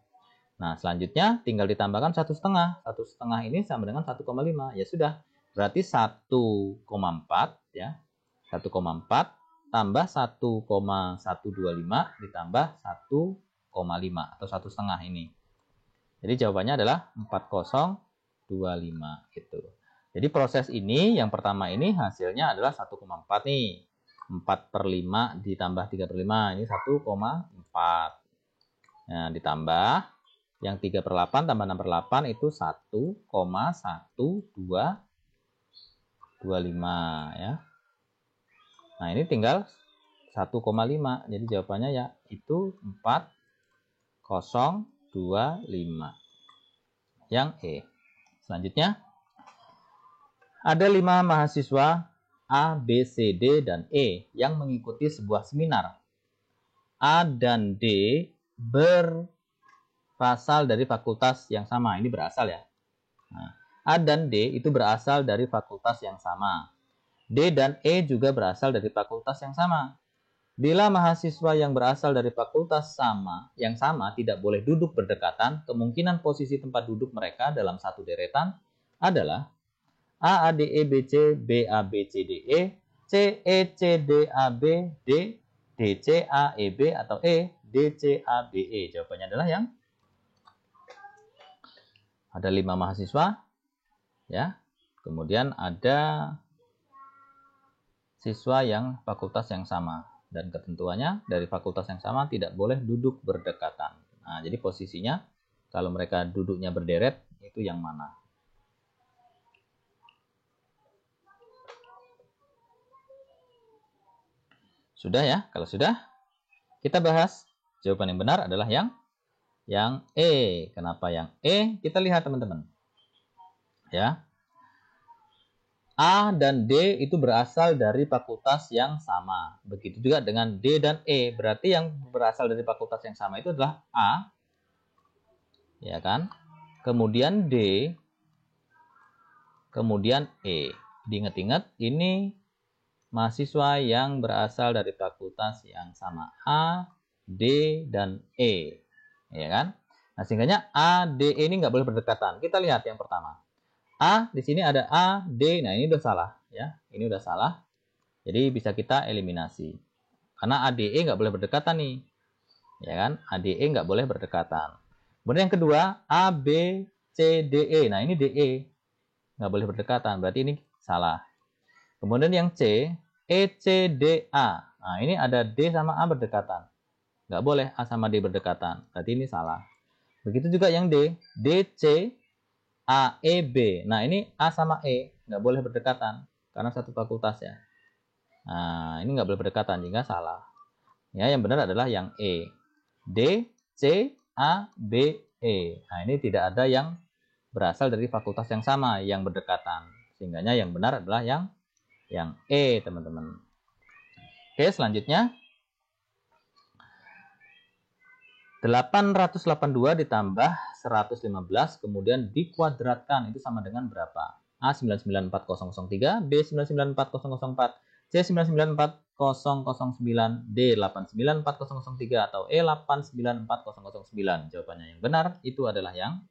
Nah, selanjutnya tinggal ditambahkan 1/2. 1/2 ini sama dengan 1,5. Ya sudah. Berarti 1,4 ya. 1,4 tambah 1,125 ditambah 1,5 atau 1/2 ini. Jadi jawabannya adalah 4025 gitu. Jadi proses ini yang pertama ini hasilnya adalah 1,4 nih. 4/5 ditambah 3/5 ini 1,4. Nah, ditambah yang 3/8 tambah 6/8 itu 1,1225 ya. Nah, ini tinggal 1,5. Jadi jawabannya ya itu 4025. Yang E. Selanjutnya ada 5 mahasiswa A, B, C, D, dan E yang mengikuti sebuah seminar. A dan D berasal dari fakultas yang sama. Ini berasal ya. Nah, A dan D itu berasal dari fakultas yang sama. D dan E juga berasal dari fakultas yang sama. Bila mahasiswa yang berasal dari fakultas yang sama tidak boleh duduk berdekatan, kemungkinan posisi tempat duduk mereka dalam satu deretan adalah A, A, D, E, B, C, B, A, B, C, D, E, C, E, C, D, A, B, D, D, C, A, E, B, atau E, D, C, A, B, E. Jawabannya adalah yang ada 5 mahasiswa, ya. Kemudian ada siswa yang fakultas yang sama. Dan ketentuannya dari fakultas yang sama tidak boleh duduk berdekatan. Nah, jadi posisinya kalau mereka duduknya berderet itu yang mana? Sudah ya? Kalau sudah, kita bahas. Jawaban yang benar adalah yang E. Kenapa yang E? Kita lihat teman-teman. Ya. A dan D itu berasal dari fakultas yang sama. Begitu juga dengan D dan E. Berarti yang berasal dari fakultas yang sama itu adalah A. Ya kan? Kemudian D. Kemudian E. Diingat-ingat, ini mahasiswa yang berasal dari fakultas yang sama. A, D, dan E. Ya kan? Nah, sehingga A, D, E ini nggak boleh berdekatan. Kita lihat yang pertama. A, di sini ada A, D. Nah, ini udah salah. Ya, ini udah salah. Jadi bisa kita eliminasi. Karena A, D, E nggak boleh berdekatan nih. Ya kan? A, D, E nggak boleh berdekatan. Kemudian yang kedua, A, B, C, D, E. Nah, ini D, E. Nggak boleh berdekatan. Berarti ini salah. Kemudian yang C, E, C, D, A. Nah, ini ada D sama A berdekatan. Nggak boleh A sama D berdekatan. Berarti ini salah. Begitu juga yang D, D, C, A, E, B. Nah, ini A sama E nggak boleh berdekatan karena satu fakultas ya. Nah, ini nggak boleh berdekatan jika salah. Ya, yang benar adalah yang E. D, C, A, B, E. Nah, ini tidak ada yang berasal dari fakultas yang sama yang berdekatan. Sehingga yang benar adalah yang E, teman-teman. Oke, selanjutnya 882 ditambah 115 kemudian dikuadratkan itu sama dengan berapa? A 994003, B 994004, C 994009, D 894003 atau E 894009. Jawabannya yang benar itu adalah yang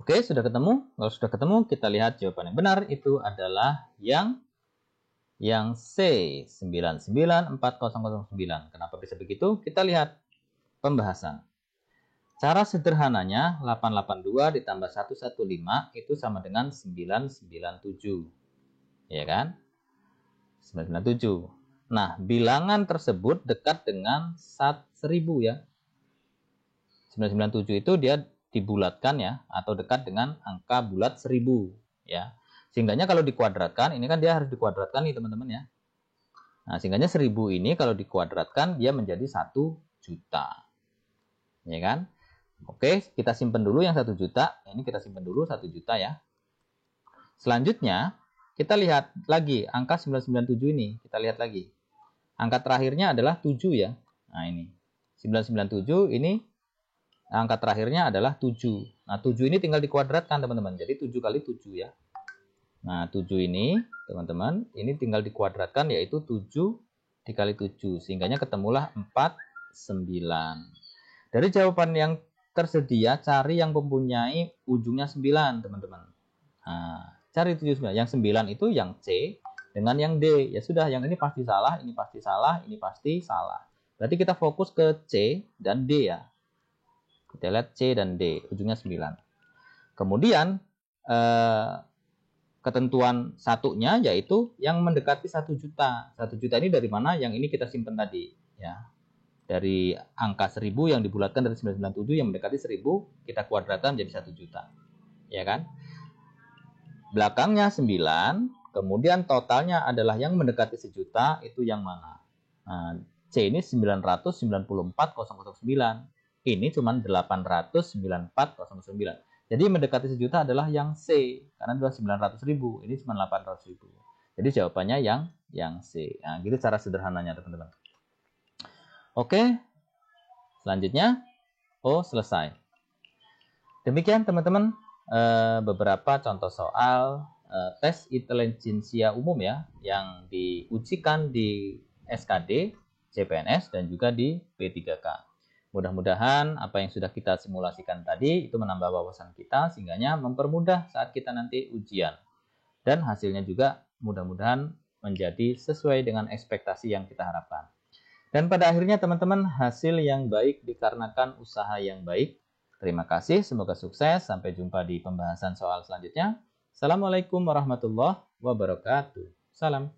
Oke, sudah ketemu? Kalau sudah ketemu, kita lihat jawaban yang benar itu adalah yang C, 99409. Kenapa bisa begitu? Kita lihat pembahasan. Cara sederhananya, 882 ditambah 115 itu sama dengan 997. Ya kan? 997. Nah, bilangan tersebut dekat dengan 1000 ya. 997 itu dia dibulatkan ya, atau dekat dengan angka bulat 1000 ya. Sehingganya kalau dikuadratkan, ini kan dia harus dikuadratkan nih teman-teman ya. Nah, sehingganya 1000 ini kalau dikuadratkan dia menjadi 1 juta. Ya kan? Oke, kita simpan dulu yang 1 juta. Ini kita simpan dulu 1 juta ya. Selanjutnya, kita lihat lagi angka 997 ini. Kita lihat lagi. Angka terakhirnya adalah 7 ya. Nah, ini. 997 ini angka terakhirnya adalah 7. Nah, 7 ini tinggal dikuadratkan, teman-teman. Jadi 7 kali 7 ya. Nah, 7 ini, teman-teman, ini tinggal dikuadratkan, yaitu 7 dikali 7. Sehingganya ketemulah 49. Dari jawaban yang tersedia, cari yang mempunyai ujungnya 9, teman-teman. Nah, cari 79. Yang 9 itu yang C dengan yang D. Ya sudah, yang ini pasti salah, ini pasti salah, ini pasti salah. Berarti kita fokus ke C dan D ya. Kita lihat C dan D, ujungnya 9. Kemudian ketentuan satunya yaitu yang mendekati 1 juta. 1 juta ini dari mana? Yang ini kita simpan tadi ya. Dari angka 1000 yang dibulatkan dari 997 yang mendekati 1000 kita kuadratkan jadi 1 juta. Ya kan? Belakangnya 9, kemudian totalnya adalah yang mendekati 1 juta, itu yang mana? Nah, C ini 994.009. Ini cuma 894.009. Jadi mendekati 1 juta adalah yang C, karena sudah 900.000, ini cuma 800.000. Jadi jawabannya yang C. Nah, gitu cara sederhananya, teman-teman. Oke, selanjutnya, selesai. Demikian, teman-teman, beberapa contoh soal tes intelijensia umum ya, yang diujikan di SKD, CPNS, dan juga di P3K. Mudah-mudahan apa yang sudah kita simulasikan tadi itu menambah wawasan kita, sehingganya mempermudah saat kita nanti ujian. Dan hasilnya juga mudah-mudahan menjadi sesuai dengan ekspektasi yang kita harapkan. Dan pada akhirnya teman-teman, hasil yang baik dikarenakan usaha yang baik. Terima kasih, semoga sukses. Sampai jumpa di pembahasan soal selanjutnya. Assalamualaikum warahmatullahi wabarakatuh. Salam.